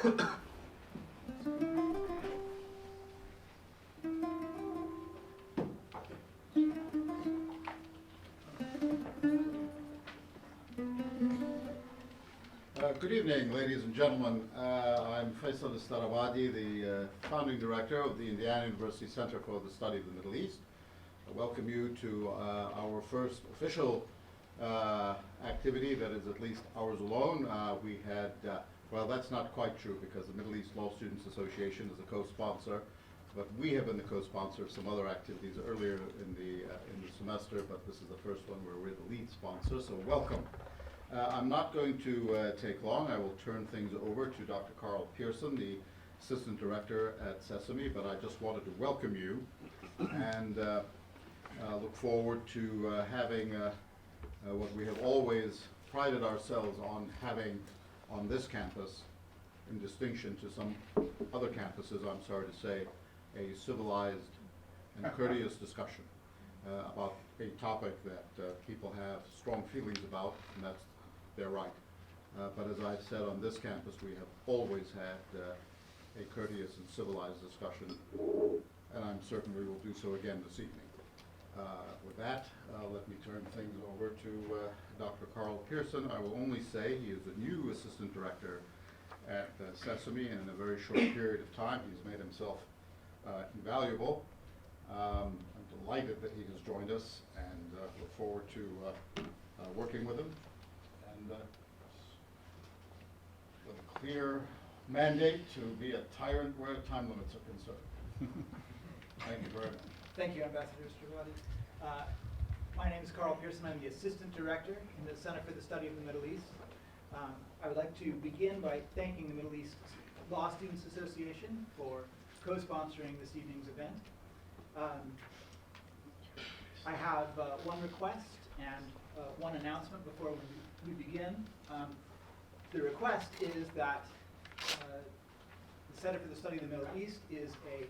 Good evening, ladies and gentlemen. I'm Feisal Istrabadi, the founding director of the Indiana University Center for the Study of the Middle East. I welcome you to our first official activity that is at least ours alone. We had, well, that's not quite true because the Middle East Law Students Association is a co-sponsor, but we have been the co-sponsor of some other activities earlier in the semester, but this is the first one where we're the lead sponsor, so welcome. I'm not going to take long. I will turn things over to Dr. Karl Pearson, the Assistant Director at Sesame, but I just wanted to welcome you and look forward to having what we have always prided ourselves on having on this campus, in distinction to some other campuses, I'm sorry to say, a civilized and courteous discussion about a topic that people have strong feelings about, and that's their right. But as I've said, on this campus, we have always had a courteous and civilized discussion, and I'm certain we will do so again this evening. With that, let me turn things over to Dr. Karl Pearson. I will only say he is a new assistant director at Sesame, and in a very short period of time, he's made himself invaluable. I'm delighted that he has joined us, and look forward to working with him. And with a clear mandate to be a tyrant where time limits are concerned. Thank you very much. Thank you, Ambassador Istrabadi. My name is Karl Pearson. I'm the Assistant Director in the Center for the Study of the Middle East. I would like to begin by thanking the Middle East Law Students Association for co-sponsoring this evening's event. I have one request and one announcement before we begin. The request is that the Center for the Study of the Middle East is a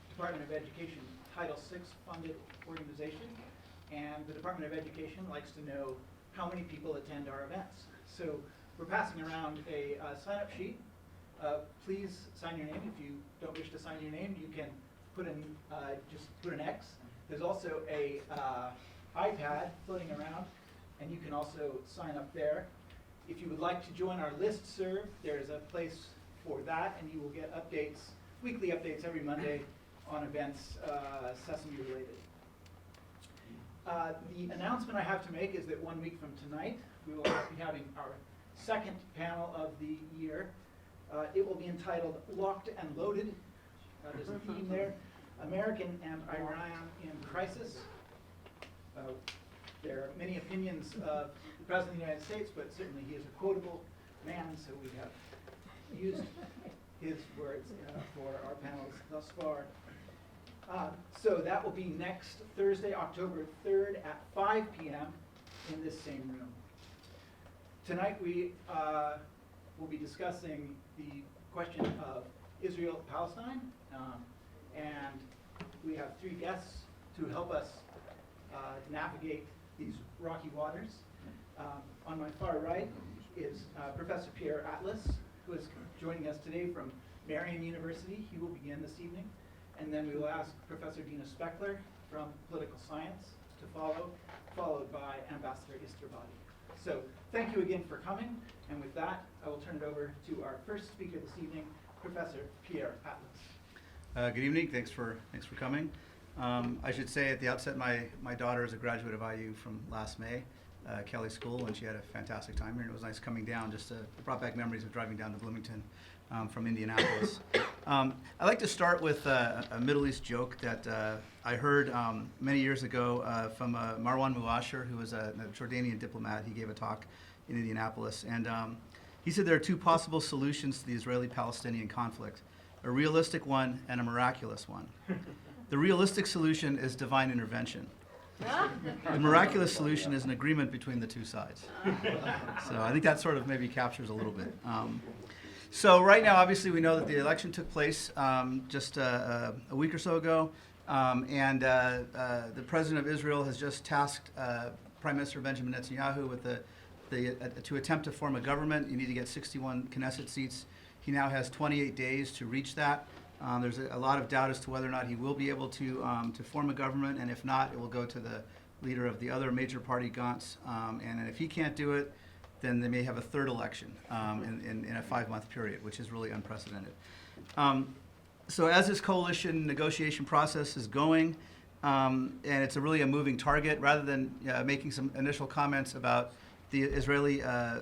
Department of Education Title VI funded organization, and the Department of Education likes to know how many people attend our events. So we're passing around a sign-up sheet. Please sign your name. If you don't wish to sign your name, you can put in just put an X. There's also a iPad floating around, and you can also sign up there. If you would like to join our listserv, there's a place for that, and you will get updates, weekly updates every Monday on events Sesame related. The announcement I have to make is that 1 week from tonight, we will be having our second panel of the year. It will be entitled Locked and Loaded. There's a theme there. American and Iran in Crisis. There are many opinions of the President of the United States, but certainly he is a quotable man, so we have used his words for our panels thus far. So that will be next Thursday, October 3rd at 5 p.m. in this same room. Tonight we will be discussing the question of Israel-Palestine, and we have three guests to help us navigate these rocky waters. On my far right is Professor Pierre Atlas, who is joining us today from Marian University. He will begin this evening. And then we will ask Professor Dina Spechler from Political Science to follow, followed by Ambassador Istrabadi. So thank you again for coming. And with that, I will turn it over to our first speaker this evening, Professor Pierre Atlas. Good evening. Thanks for coming. I should say at the outset, my daughter is a graduate of IU from last May, Kelly School, and she had a fantastic time here. And it was nice coming down. Just brought back memories of driving down to Bloomington from Indianapolis. I'd like to start with a Middle East joke that I heard many years ago from Marwan Muasher, who was a Jordanian diplomat. He gave a talk in Indianapolis, and he said there are two possible solutions to the Israeli-Palestinian conflict: a realistic one and a miraculous one. The realistic solution is divine intervention. The miraculous solution is an agreement between the two sides. So I think that sort of maybe captures a little bit. So right now, obviously, we know that the election took place just a week or so ago, and the president of Israel has just tasked Prime Minister Benjamin Netanyahu with to attempt to form a government. You need to get 61 Knesset seats. He now has 28 days to reach that. There's a lot of doubt as to whether or not he will be able to form a government, and if not, it will go to the leader of the other major party, Gantz. And if he can't do it, then they may have a third election in a 5-month period, which is really unprecedented. So as this coalition negotiation process is going, and it's really a moving target, rather than making some initial comments about the Israeli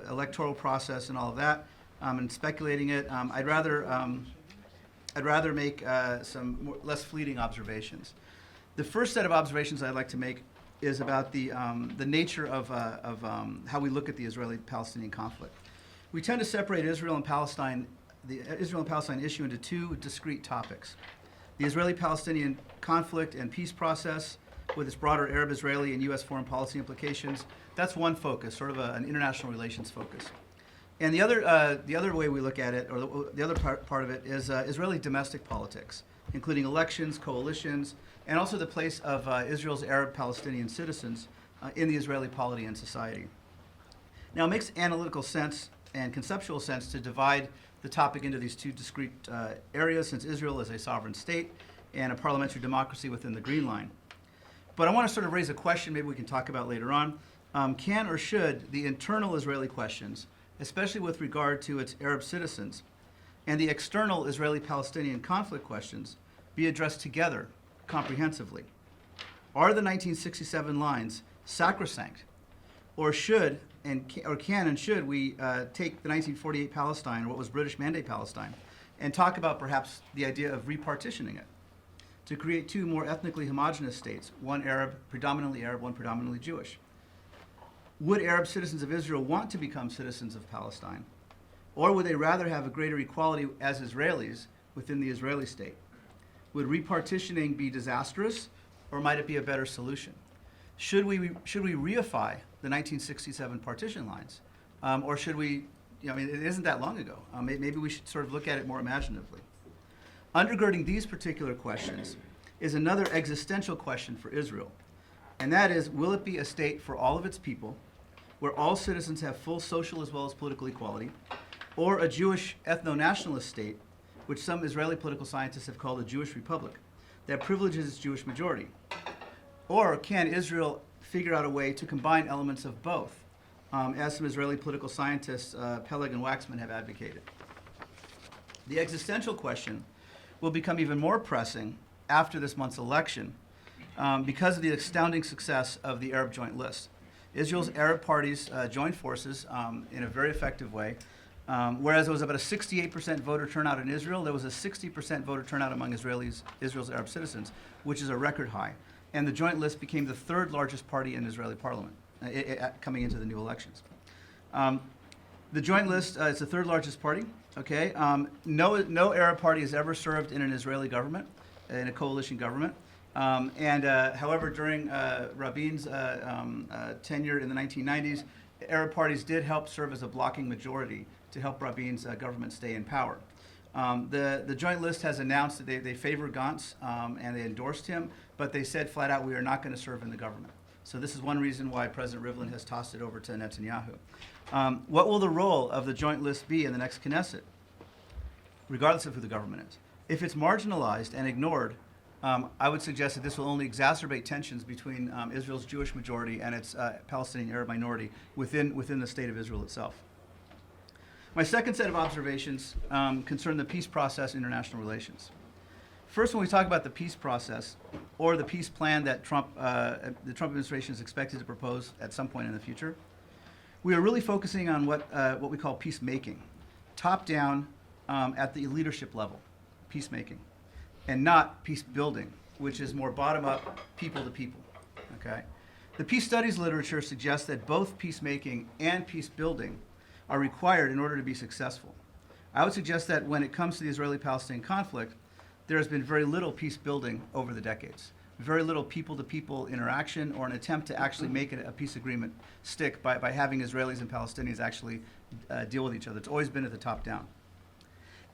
electoral process and all of that, and speculating it, I'd rather make some less fleeting observations. The first set of observations I'd like to make is about the nature of how we look at the Israeli-Palestinian conflict. We tend to separate Israel and Palestine, the Israel and Palestine issue, into two discrete topics: the Israeli-Palestinian conflict and peace process, with its broader Arab-Israeli and U.S. foreign policy implications. That's one focus, sort of an international relations focus. And the other way we look at it, or the other part of it, is Israeli domestic politics, including elections, coalitions, and also the place of Israel's Arab-Palestinian citizens in the Israeli polity and society. Now, it makes analytical sense and conceptual sense to divide the topic into these two discrete areas, since Israel is a sovereign state and a parliamentary democracy within the Green Line. But I want to sort of raise a question maybe we can talk about later on. Can or should the internal Israeli questions, especially with regard to its Arab citizens, and the external Israeli-Palestinian conflict questions, be addressed together comprehensively? Are the 1967 lines sacrosanct, or can and should we take the 1948 Palestine, or what was British Mandate Palestine, and talk about perhaps the idea of repartitioning it to create two more ethnically homogenous states, one predominantly Arab, one predominantly Jewish? Would Arab citizens of Israel want to become citizens of Palestine, or would they rather have a greater equality as Israelis within the Israeli state? Would repartitioning be disastrous, or might it be a better solution? Should we reify the 1967 partition lines, or should we? It isn't that long ago. Maybe we should sort of look at it more imaginatively. Undergirding these particular questions is another existential question for Israel, and that is, will it be a state for all of its people, where all citizens have full social as well as political equality, or a Jewish ethno-nationalist state, which some Israeli political scientists have called a Jewish republic, that privileges its Jewish majority? Or can Israel figure out a way to combine elements of both, as some Israeli political scientists, Peleg and Waxman, have advocated? The existential question will become even more pressing after this month's election, because of the astounding success of the Arab Joint List. Israel's Arab parties joined forces in a very effective way. Whereas there was about a 68% voter turnout in Israel, there was a 60% voter turnout among Israel's Arab citizens, which is a record high. And the Joint List became the third largest party in Israeli parliament coming into the new elections. The Joint List is the third largest party. Okay, no Arab party has ever served in an Israeli government, in a coalition government. However, during Rabin's tenure in the 1990s, Arab parties did help serve as a blocking majority to help Rabin's government stay in power. The Joint List has announced that they favor Gantz and they endorsed him, but they said flat out, we are not going to serve in the government. So this is one reason why President Rivlin has tossed it over to Netanyahu. What will the role of the Joint List be in the next Knesset, regardless of who the government is? If it's marginalized and ignored, I would suggest that this will only exacerbate tensions between Israel's Jewish majority and its Palestinian Arab minority within the state of Israel itself. My second set of observations concern the peace process in international relations. First, when we talk about the peace process, or the peace plan that the Trump administration is expected to propose at some point in the future, we are really focusing on what we call peacemaking, top-down at the leadership level, peacemaking, and not peace building, which is more bottom-up, people-to-people. Okay? The peace studies literature suggests that both peacemaking and peace building are required in order to be successful. I would suggest that when it comes to the Israeli-Palestinian conflict, there has been very little peace building over the decades, very little people-to-people interaction or an attempt to actually make a peace agreement stick by having Israelis and Palestinians actually deal with each other. It's always been at the top down.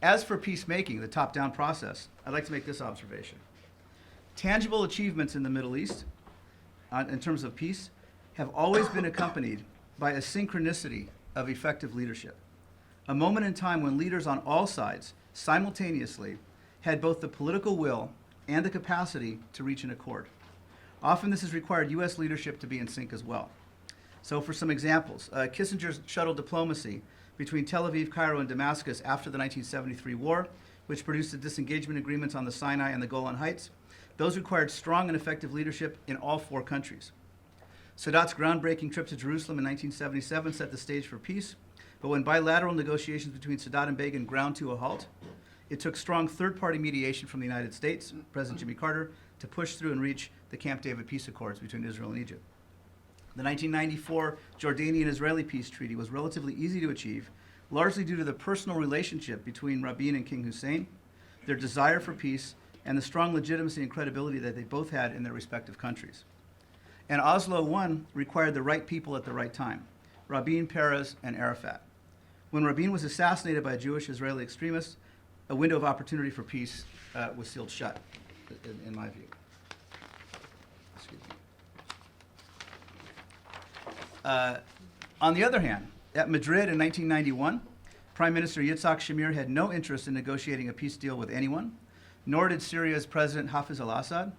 As for peacemaking, the top-down process, I'd like to make this observation. Tangible achievements in the Middle East, in terms of peace, have always been accompanied by a synchronicity of effective leadership. a moment in time when leaders on all sides simultaneously had both the political will and the capacity to reach an accord. Often this has required U.S. leadership to be in sync as well. So for some examples, Kissinger's shuttle diplomacy between Tel Aviv, Cairo, and Damascus after the 1973 war, which produced the disengagement agreements on the Sinai and the Golan Heights, those required strong and effective leadership in all 4 countries. Sadat's groundbreaking trip to Jerusalem in 1977 set the stage for peace, but when bilateral negotiations between Sadat and Begin ground to a halt, it took strong third-party mediation from the United States, President Jimmy Carter, to push through and reach the Camp David peace accords between Israel and Egypt. The 1994 Jordanian-Israeli peace treaty was relatively easy to achieve, largely due to the personal relationship between Rabin and King Hussein, their desire for peace, and the strong legitimacy and credibility that they both had in their respective countries. And Oslo I required the right people at the right time, Rabin, Peres, and Arafat. When Rabin was assassinated by a Jewish Israeli extremist, a window of opportunity for peace was sealed shut, in my view. Excuse me. On the other hand, at Madrid in 1991, Prime Minister Yitzhak Shamir had no interest in negotiating a peace deal with anyone, nor did Syria's President Hafiz al-Assad,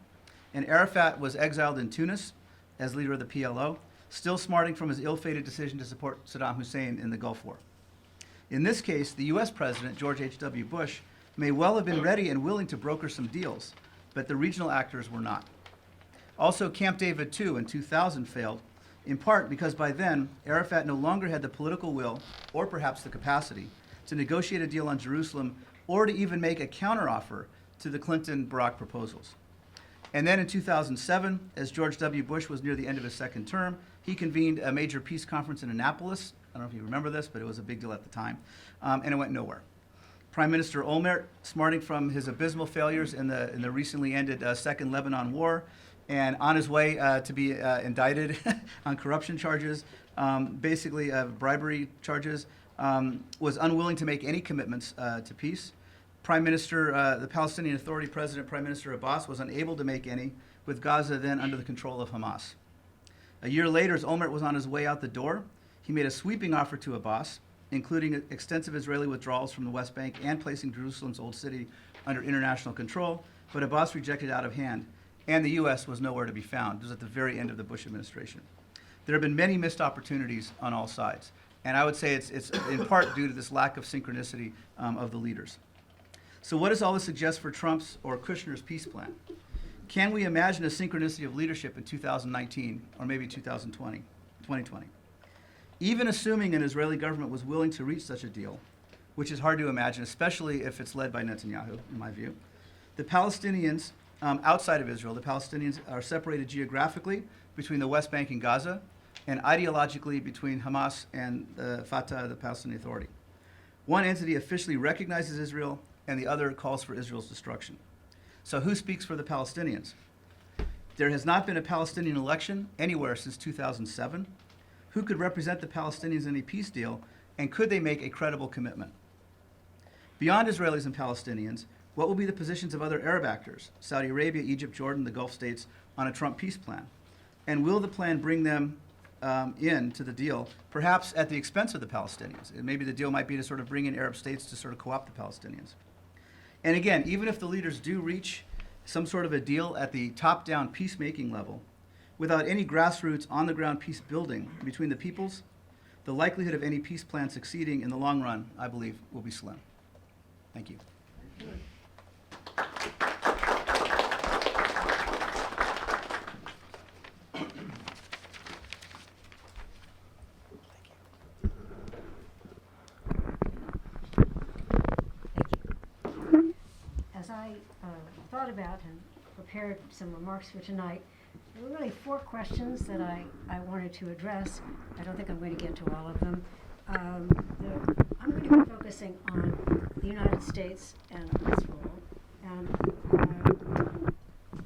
and Arafat was exiled in Tunis as leader of the PLO, still smarting from his ill-fated decision to support Saddam Hussein in the Gulf War. In this case, the US President, George H.W. Bush, may well have been ready and willing to broker some deals, but the regional actors were not. Also, Camp David II in 2000 failed, in part because by then, Arafat no longer had the political will, or perhaps the capacity, to negotiate a deal on Jerusalem or to even make a counteroffer to the Clinton-Barack proposals. And then in 2007, as George W. Bush was near the end of his second term, he convened a major peace conference in Annapolis. I don't know if you remember this, but it was a big deal at the time, and it went nowhere. Prime Minister Olmert, smarting from his abysmal failures in the recently ended Second Lebanon War, and on his way to be indicted on corruption charges, basically bribery charges, was unwilling to make any commitments to peace. Prime Minister, the Palestinian Authority President, Prime Minister Abbas, was unable to make any, with Gaza then under the control of Hamas. A year later, as Olmert was on his way out the door, he made a sweeping offer to Abbas, including extensive Israeli withdrawals from the West Bank and placing Jerusalem's old city under international control, but Abbas rejected out of hand, and the U.S. was nowhere to be found. It was at the very end of the Bush administration. There have been many missed opportunities on all sides, and I would say it's in part due to this lack of synchronicity of the leaders. So what does all this suggest for Trump's or Kushner's peace plan? Can we imagine a synchronicity of leadership in 2019 or maybe 2020? Even assuming an Israeli government was willing to reach such a deal, which is hard to imagine, especially if it's led by Netanyahu, in my view, the Palestinians outside of Israel, the Palestinians are separated geographically between the West Bank and Gaza, and ideologically between Hamas and Fatah, the Palestinian Authority. One entity officially recognizes Israel, and the other calls for Israel's destruction. So who speaks for the Palestinians? There has not been a Palestinian election anywhere since 2007. Who could represent the Palestinians in a peace deal, and could they make a credible commitment? Beyond Israelis and Palestinians, what will be the positions of other Arab actors, Saudi Arabia, Egypt, Jordan, the Gulf states, on a Trump peace plan? And will the plan bring them into the deal, perhaps at the expense of the Palestinians? And maybe the deal might be to sort of bring in Arab states to sort of co-opt the Palestinians. And again, even if the leaders do reach some sort of a deal at the top-down peacemaking level, without any grassroots, on-the-ground peace building between the peoples, the likelihood of any peace plan succeeding in the long run, I believe, will be slim. Thank you. As I thought about and prepared some remarks for tonight, there were really 4 questions that I wanted to address. I don't think I'm going to get to all of them. I'm going to be focusing on the United States and its role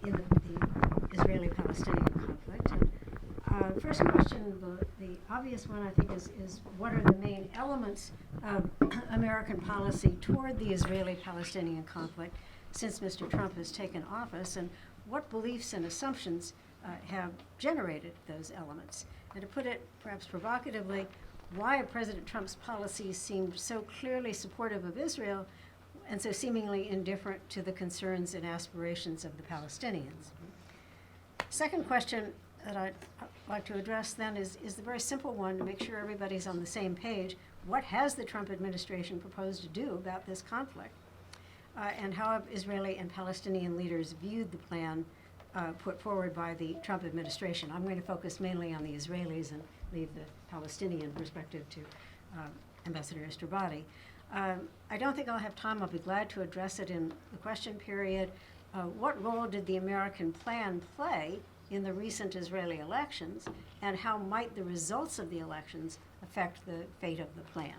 in the Israeli-Palestinian conflict. And, first question, the obvious one I think is what are the main elements of American policy toward the Israeli-Palestinian conflict since Mr. Trump has taken office, and what beliefs and assumptions have generated those elements? And to put it perhaps provocatively, why President Trump's policies seemed so clearly supportive of Israel and so seemingly indifferent to the concerns and aspirations of the Palestinians. Second question that I'd like to address then is the very simple one to make sure everybody's on the same page. What has the Trump administration proposed to do about this conflict? And how have Israeli and Palestinian leaders viewed the plan put forward by the Trump administration? I'm going to focus mainly on the Israelis and leave the Palestinian perspective to Ambassador Istrabadi. I don't think I'll have time. I'll be glad to address it in the question period. What role did the American plan play in the recent Israeli elections, and how might the results of the elections affect the fate of the plan?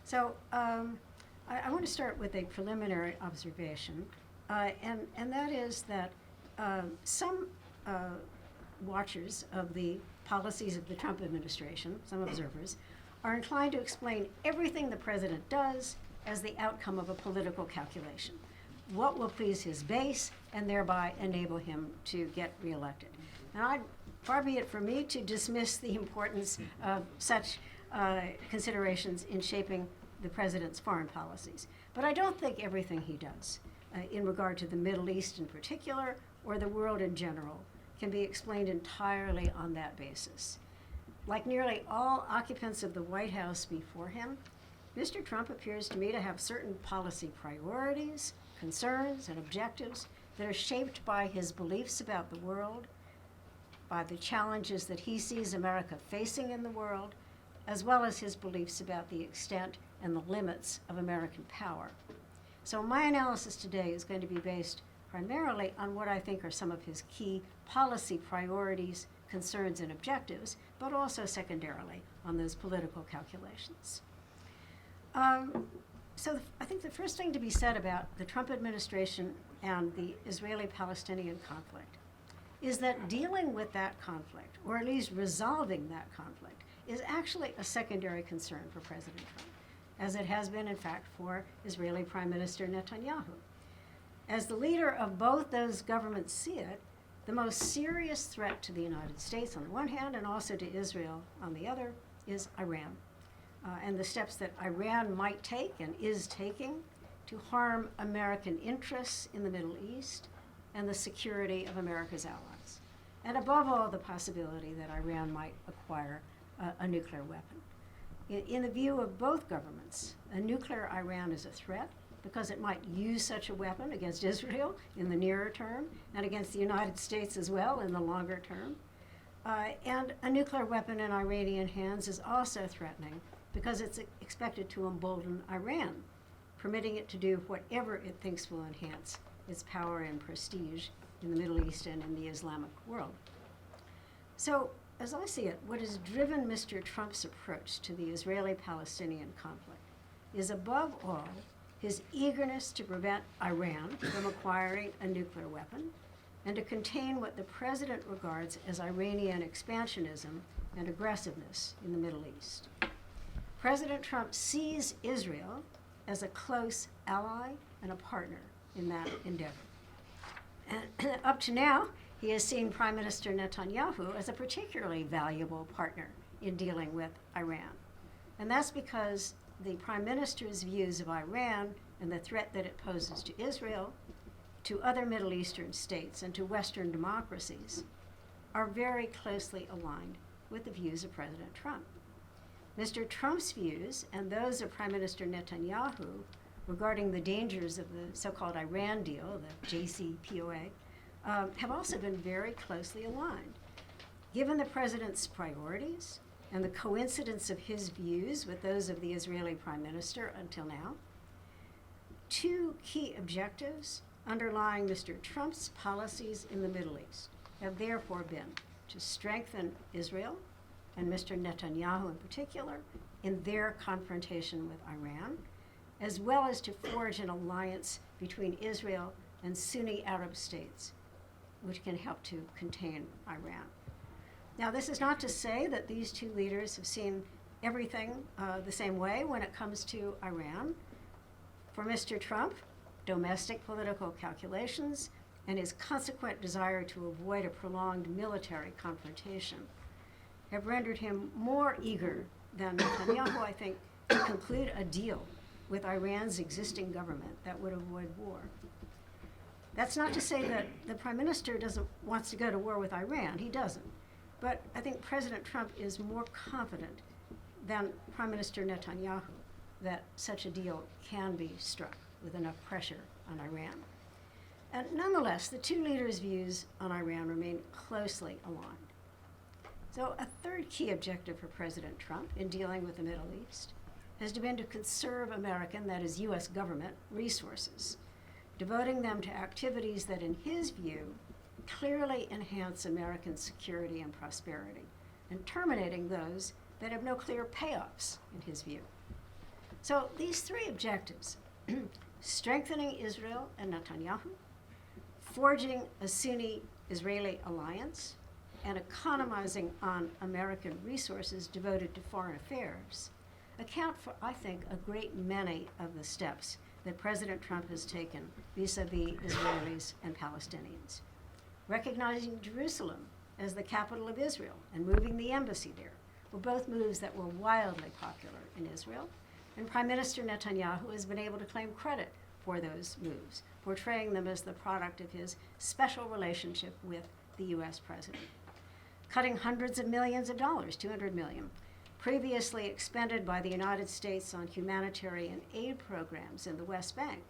So I want to start with a preliminary observation, and that is that some watchers of the policies of the Trump administration, some observers, are inclined to explain everything the president does as the outcome of a political calculation. What will please his base and thereby enable him to get reelected? Now, far be it from me to dismiss the importance of such considerations in shaping the president's foreign policies. But I don't think everything he does in regard to the Middle East in particular or the world in general can be explained entirely on that basis. Like nearly all occupants of the White House before him, Mr. Trump appears to me to have certain policy priorities, concerns, and objectives that are shaped by his beliefs about the world, by the challenges that he sees America facing in the world, as well as his beliefs about the extent and the limits of American power. So my analysis today is going to be based primarily on what I think are some of his key policy priorities, concerns, and objectives, but also secondarily on those political calculations. I think the first thing to be said about the Trump administration and the Israeli-Palestinian conflict is that dealing with that conflict, or at least resolving that conflict, is actually a secondary concern for President Trump, as it has been, in fact, for Israeli Prime Minister Netanyahu. As the leader of both those governments see it, the most serious threat to the United States on the one hand and also to Israel on the other is Iran. And the steps that Iran might take and is taking to harm American interests in the Middle East and the security of America's allies. And above all, the possibility that Iran might acquire a nuclear weapon. In the view of both governments, a nuclear Iran is a threat because it might use such a weapon against Israel in the nearer term and against the United States as well in the longer term. And a nuclear weapon in Iranian hands is also threatening because it's expected to embolden Iran, permitting it to do whatever it thinks will enhance its power and prestige in the Middle East and in the Islamic world. So, as I see it, what has driven Mr. Trump's approach to the Israeli-Palestinian conflict is, above all, his eagerness to prevent Iran from acquiring a nuclear weapon and to contain what the president regards as Iranian expansionism and aggressiveness in the Middle East. President Trump sees Israel as a close ally and a partner in that endeavor. And up to now, he has seen Prime Minister Netanyahu as a particularly valuable partner in dealing with Iran. And that's because the Prime Minister's views of Iran and the threat that it poses to Israel, to other Middle Eastern states, and to Western democracies are very closely aligned with the views of President Trump. Mr. Trump's views and those of Prime Minister Netanyahu regarding the dangers of the so-called Iran deal, the JCPOA, have also been very closely aligned. Given the president's priorities and the coincidence of his views with those of the Israeli Prime Minister until now, two key objectives underlying Mr. Trump's policies in the Middle East have therefore been to strengthen Israel, and Mr. Netanyahu in particular, in their confrontation with Iran, as well as to forge an alliance between Israel and Sunni Arab states, which can help to contain Iran. Now, this is not to say that these two leaders have seen everything the same way when it comes to Iran. For Mr. Trump, domestic political calculations and his consequent desire to avoid a prolonged military confrontation have rendered him more eager than Netanyahu, I think, to conclude a deal with Iran's existing government that would avoid war. That's not to say that the Prime Minister wants to go to war with Iran. He doesn't. But I think President Trump is more confident than Prime Minister Netanyahu that such a deal can be struck with enough pressure on Iran. And nonetheless, the two leaders' views on Iran remain closely aligned. So a third key objective for President Trump in dealing with the Middle East has been to conserve American, that is U.S. government, resources, devoting them to activities that, in his view, clearly enhance American security and prosperity, and terminating those that have no clear payoffs, in his view. So these three objectives, strengthening Israel and Netanyahu, forging a Sunni-Israeli alliance, and economizing on American resources devoted to foreign affairs, account for, I think, a great many of the steps that President Trump has taken vis-a-vis Israelis and Palestinians. Recognizing Jerusalem as the capital of Israel and moving the embassy there were both moves that were wildly popular in Israel, and Prime Minister Netanyahu has been able to claim credit for those moves, portraying them as the product of his special relationship with the U.S. president. Cutting hundreds of millions of dollars, $200 million, previously expended by the United States on humanitarian aid programs in the West Bank,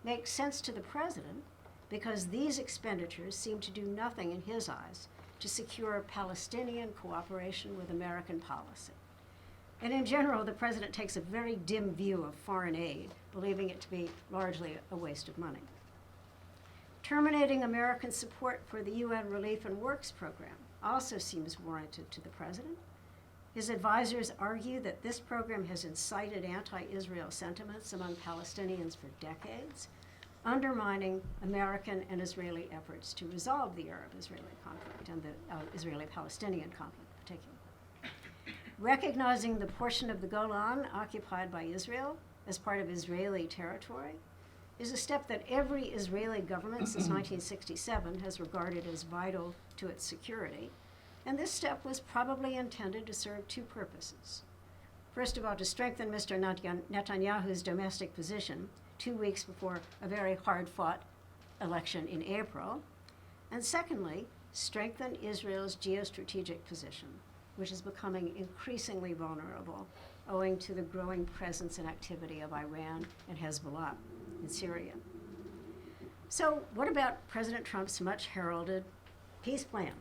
makes sense to the president because these expenditures seem to do nothing in his eyes to secure Palestinian cooperation with American policy. And in general, the president takes a very dim view of foreign aid, believing it to be largely a waste of money. Terminating American support for the UN Relief and Works program also seems warranted to the president. His advisors argue that this program has incited anti-Israel sentiments among Palestinians for decades, undermining American and Israeli efforts to resolve the Arab-Israeli conflict and the Israeli-Palestinian conflict in particular. Recognizing the portion of the Golan occupied by Israel as part of Israeli territory is a step that every Israeli government since 1967 has regarded as vital to its security, and this step was probably intended to serve two purposes. First of all, to strengthen Mr. Netanyahu's domestic position 2 weeks before a very hard-fought election in April, and secondly, strengthen Israel's geostrategic position, which is becoming increasingly vulnerable owing to the growing presence and activity of Iran and Hezbollah in Syria. So what about President Trump's much heralded peace plan?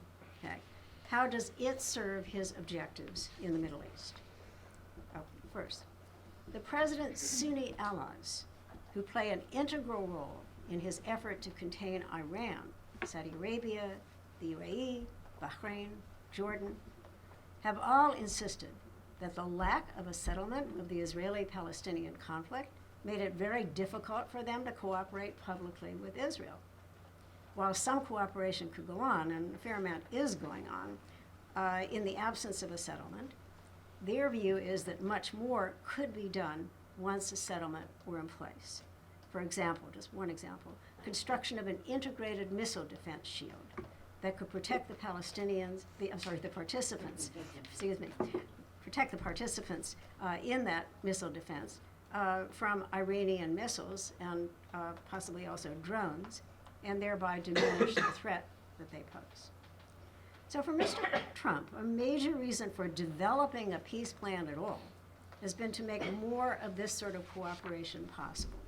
Okay. How does it serve his objectives in the Middle East? First, the president's Sunni allies, who play an integral role in his effort to contain Iran, Saudi Arabia, the UAE, Bahrain, Jordan, have all insisted that the lack of a settlement of the Israeli-Palestinian conflict made it very difficult for them to cooperate publicly with Israel. While some cooperation could go on, and a fair amount is going on, in the absence of a settlement, their view is that much more could be done once a settlement were in place. For example, just one example, construction of an integrated missile defense shield that could protect the participants, protect the participants in that missile defense from Iranian missiles and possibly also drones, and thereby diminish the threat that they pose. So for Mr. Trump, a major reason for developing a peace plan at all has been to make more of this sort of cooperation possible.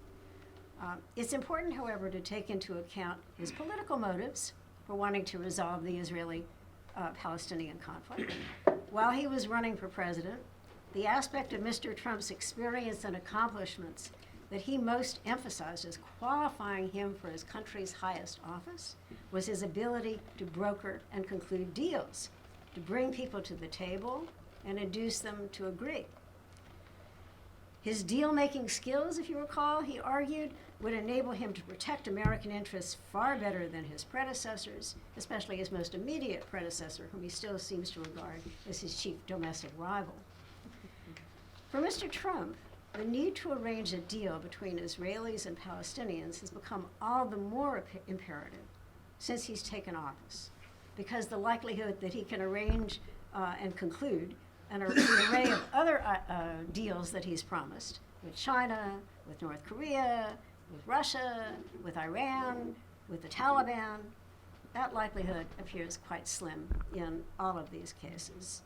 It's important, however, to take into account his political motives for wanting to resolve the Israeli-Palestinian conflict. While he was running for president, the aspect of Mr. Trump's experience and accomplishments that he most emphasized as qualifying him for his country's highest office was his ability to broker and conclude deals, to bring people to the table and induce them to agree. His deal-making skills, if you recall, he argued, would enable him to protect American interests far better than his predecessors, especially his most immediate predecessor, whom he still seems to regard as his chief domestic rival. For Mr. Trump, the need to arrange a deal between Israelis and Palestinians has become all the more imperative since he's taken office, because the likelihood that he can arrange and conclude and the array of other deals that he's promised with China, with North Korea, with Russia, with Iran, with the Taliban, that likelihood appears quite slim in all of these cases.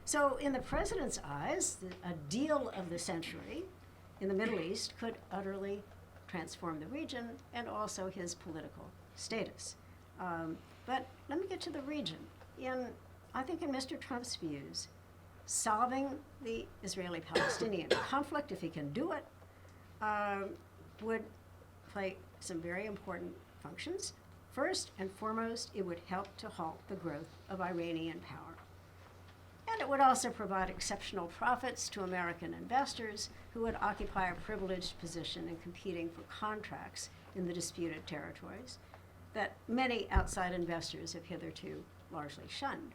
So in the president's eyes, a deal of the century in the Middle East could utterly transform the region and also his political status. But let me get to the region. I think in Mr. Trump's views, solving the Israeli-Palestinian conflict, if he can do it, would play some very important functions. First and foremost, it would help to halt the growth of Iranian power. And it would also provide exceptional profits to American investors who would occupy a privileged position in competing for contracts in the disputed territories that many outside investors have hitherto largely shunned.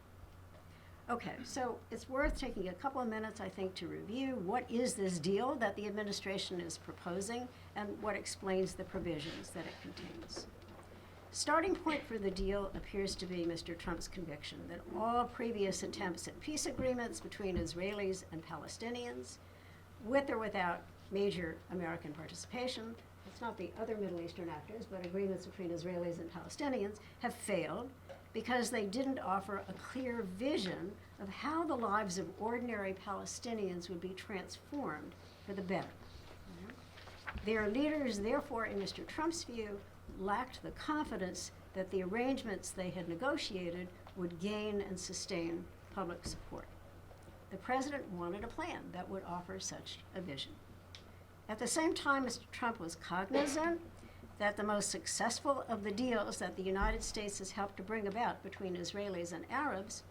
Okay, so it's worth taking a couple of minutes, I think, to review what is this deal that the administration is proposing and what explains the provisions that it contains. Starting point for the deal appears to be Mr. Trump's conviction that all previous attempts at peace agreements between Israelis and Palestinians, with or without major American participation, it's not the other Middle Eastern actors, but agreements between Israelis and Palestinians, have failed because they didn't offer a clear vision of how the lives of ordinary Palestinians would be transformed for the better. Their leaders, therefore, in Mr. Trump's view, lacked the confidence that the arrangements they had negotiated would gain and sustain public support. The president wanted a plan that would offer such a vision. At the same time, Mr. Trump was cognizant that the most successful of the deals that the United States has helped to bring about between Israelis and Arabs,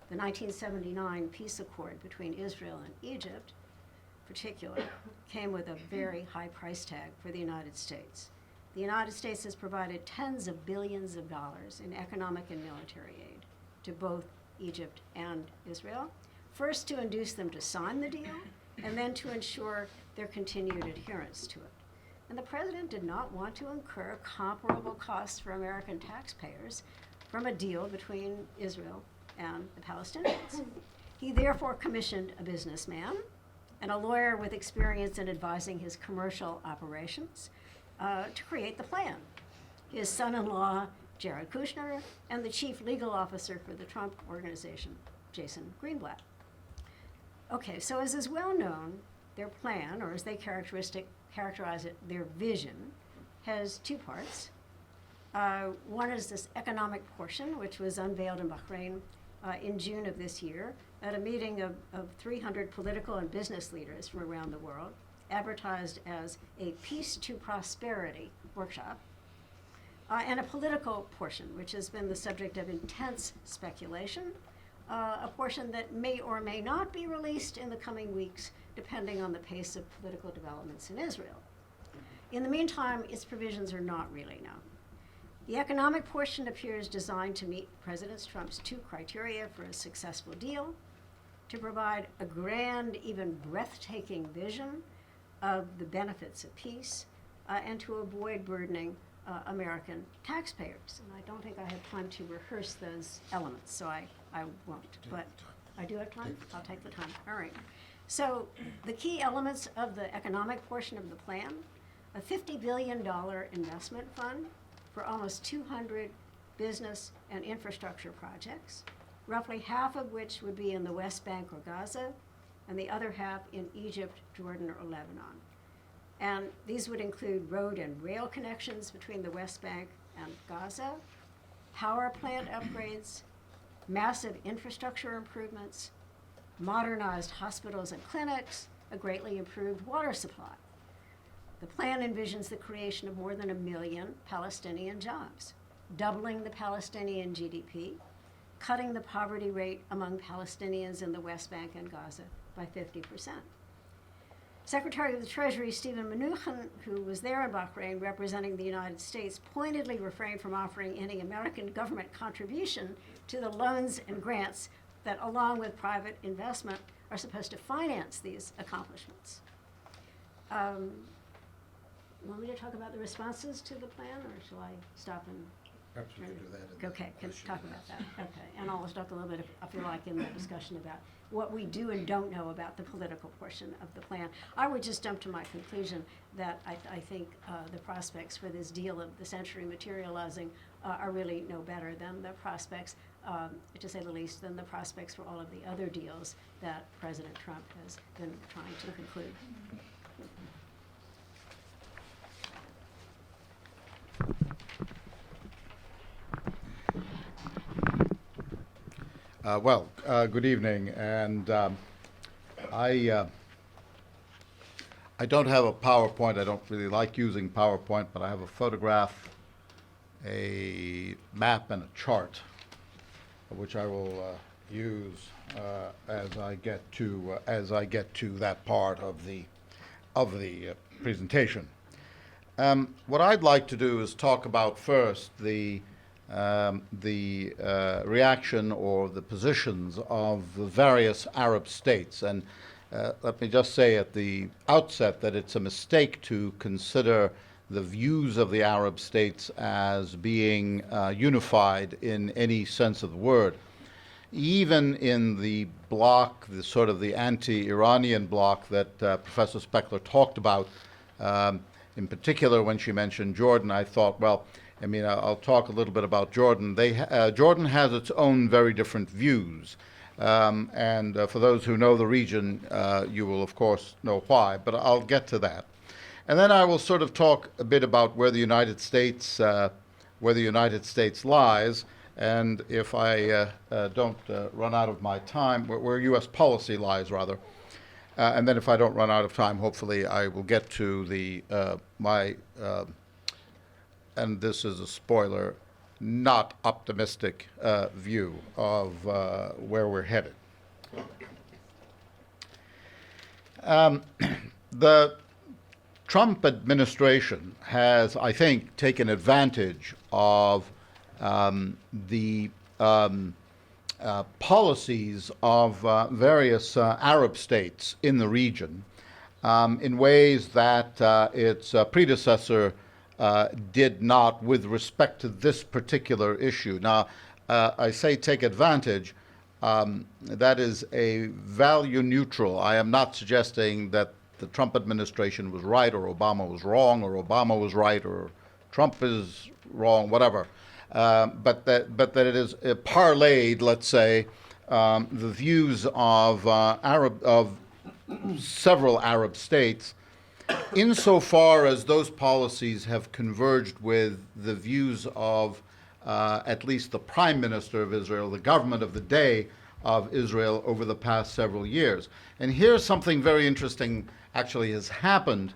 the 1979 peace accord between Israel and Egypt, in particular, came with a very high price tag for the United States. The United States has provided tens of billions of dollars in economic and military aid to both Egypt and Israel, first to induce them to sign the deal, and then to ensure their continued adherence to it. And the president did not want to incur comparable costs for American taxpayers from a deal between Israel and the Palestinians. He therefore commissioned a businessman and a lawyer with experience in advising his commercial operations to create the plan. His son-in-law, Jared Kushner, and the chief legal officer for the Trump Organization, Jason Greenblatt. Okay, so as is well known, their plan, or as they characterize it, their vision, has two parts. One is this economic portion, which was unveiled in Bahrain in June of this year at a meeting of 300 political and business leaders from around the world, advertised as a Peace to Prosperity workshop, and a political portion, which has been the subject of intense speculation, a portion that may or may not be released in the coming weeks, depending on the pace of political developments in Israel. In the meantime, its provisions are not really known. The economic portion appears designed to meet President Trump's two criteria for a successful deal: to provide a grand, even breathtaking vision of the benefits of peace, and to avoid burdening American taxpayers. And I don't think I have time to rehearse those elements, so I won't. But I do have time? I'll take the time. All right. So the key elements of the economic portion of the plan: a $50 billion investment fund for almost 200 business and infrastructure projects, roughly half of which would be in the West Bank or Gaza, and the other half in Egypt, Jordan, or Lebanon. And these would include road and rail connections between the West Bank and Gaza, power plant upgrades, massive infrastructure improvements, modernized hospitals and clinics, a greatly improved water supply. The plan envisions the creation of more than 1 million Palestinian jobs, doubling the Palestinian GDP, cutting the poverty rate among Palestinians in the West Bank and Gaza by 50%. Secretary of the Treasury Stephen Mnuchin, who was there in Bahrain representing the United States, pointedly refrained from offering any American government contribution to the loans and grants that, along with private investment, are supposed to finance these accomplishments. Want me to talk about the responses to the plan, or shall I stop and Perhaps we could do that in the Okay, can question talk and about answer. that, okay. And I'll talk a little bit, I feel like, in the discussion about what we do and don't know about the political portion of the plan. I would just jump to my conclusion that I think the prospects for this deal of the century materializing are really no better than the prospects, to say the least, than the prospects for all of the other deals that President Trump has been trying to conclude. Good evening, and I don't have a PowerPoint. I don't really like using PowerPoint, but I have a photograph, a map, and a chart, which I will use as I get to that part of the presentation. What I'd like to do is talk about first the reaction or the positions of the various Arab states. And let me just say at the outset that it's a mistake to consider the views of the Arab states as being unified in any sense of the word. Even in the bloc, the sort of the anti-Iranian bloc that Professor Spechler talked about, in particular when she mentioned Jordan, I thought, well, I mean, I'll talk a little bit about Jordan. Jordan has its own very different views. And for those who know the region, you will, of course, know why. But I'll get to that. And then I will sort of talk a bit about where the United States lies. And if I don't run out of my time, where U.S. policy lies, rather. And then if I don't run out of time, hopefully I will get to the and this is a spoiler, not optimistic view of where we're headed. The Trump administration has, I think, taken advantage of the policies of various Arab states in the region in ways that its predecessor did not with respect to this particular issue. Now, I say take advantage. That is a value neutral. I am not suggesting that the Trump administration was right or Obama was wrong or Obama was right or Trump is wrong, whatever. But that it is parlayed, let's say, the views of several Arab states, insofar as those policies have converged with the views of at least the Prime Minister of Israel, the government of the day of Israel over the past several years. And here's something very interesting actually has happened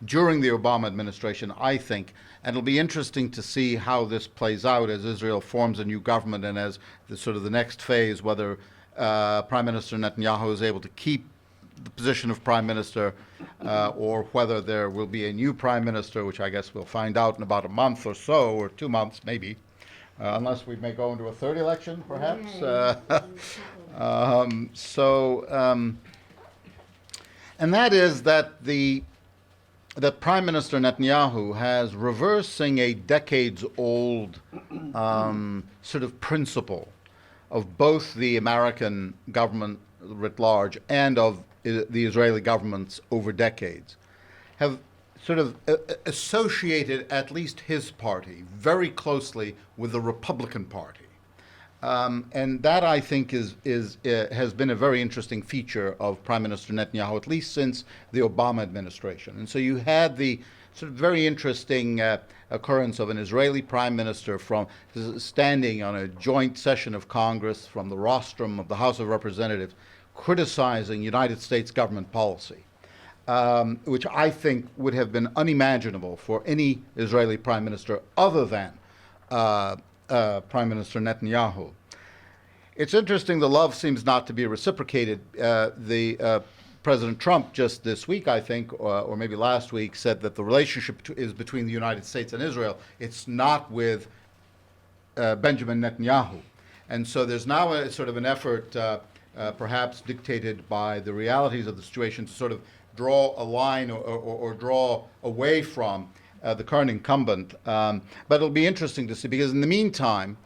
during the Obama administration, I think, and it'll be interesting to see how this plays out as Israel forms a new government and as the sort of the next phase, whether Prime Minister Netanyahu is able to keep the position of Prime Minister or whether there will be a new Prime Minister, which I guess we'll find out in about a month or so, or 2 months maybe, unless we may go into a third election, perhaps. And that is that that Prime Minister Netanyahu has reversing a decades-old sort of principle of both the American government writ large and of the Israeli governments over decades, have sort of associated at least his party very closely with the Republican Party. And that, I think, has been a very interesting feature of Prime Minister Netanyahu, at least since the Obama administration. And so you had the sort of very interesting occurrence of an Israeli Prime Minister standing on a joint session of Congress from the rostrum of the House of Representatives, criticizing United States government policy, which I think would have been unimaginable for any Israeli Prime Minister other than Prime Minister Netanyahu. It's interesting, the love seems not to be reciprocated. President Trump just this week, I think, or maybe last week, said that the relationship is between the United States and Israel. It's not with Benjamin Netanyahu. And so there's now a sort of an effort, perhaps dictated by the realities of the situation, to sort of draw a line or draw away from the current incumbent. But it'll be interesting to see, because in the meantime,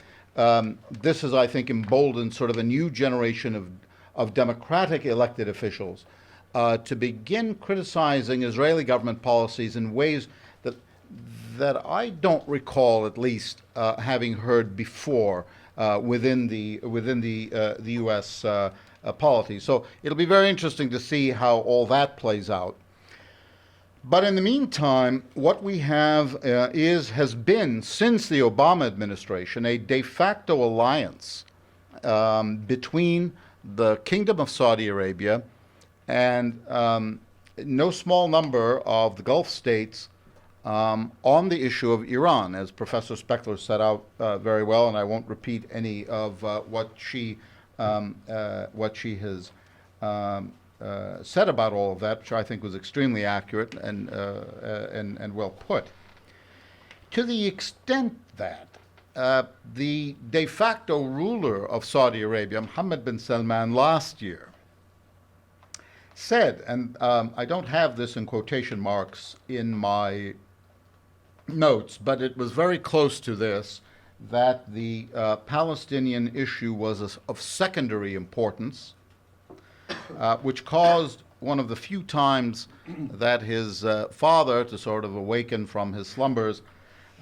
this has, I think, emboldened sort of a new generation of democratic elected officials to begin criticizing Israeli government policies in ways that I don't recall, at least, having heard before within the U.S. Polity. So it'll be very interesting to see how all that plays out. But in the meantime, what we have has been, since the Obama administration, a de facto alliance between the Kingdom of Saudi Arabia and no small number of the Gulf states on the issue of Iran, as Professor Spechler set out very well, and I won't repeat any of what she has said about all of that, which I think was extremely accurate and well put. To the extent that the de facto ruler of Saudi Arabia, Mohammed bin Salman, last year said, and I don't have this in quotation marks in my notes, but it was very close to this, that the Palestinian issue was of secondary importance, which caused one of the few times that his father to sort of awaken from his slumbers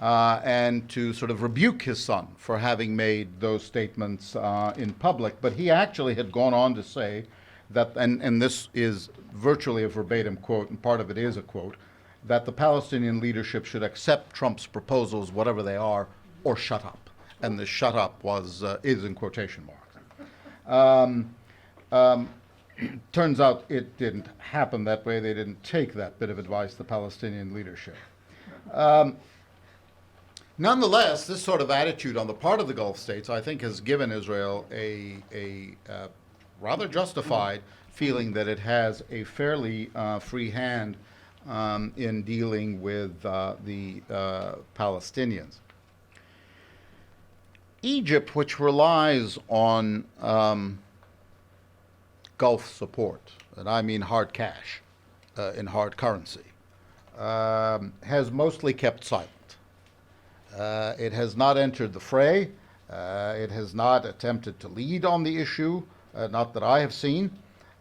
and to sort of rebuke his son for having made those statements in public. But he actually had gone on to say that, and this is virtually a verbatim quote, and part of it is a quote, that the Palestinian leadership should accept Trump's proposals, whatever they are, or shut up. And the shut up is in quotation marks. Turns out it didn't happen that way. They didn't take that bit of advice, the Palestinian leadership. Nonetheless, this sort of attitude on the part of the Gulf states, I think, has given Israel a rather justified feeling that it has a fairly free hand in dealing with the Palestinians. Egypt, which relies on Gulf support, and I mean hard cash in hard currency, has mostly kept silent. It has not entered the fray. It has not attempted to lead on the issue, not that I have seen.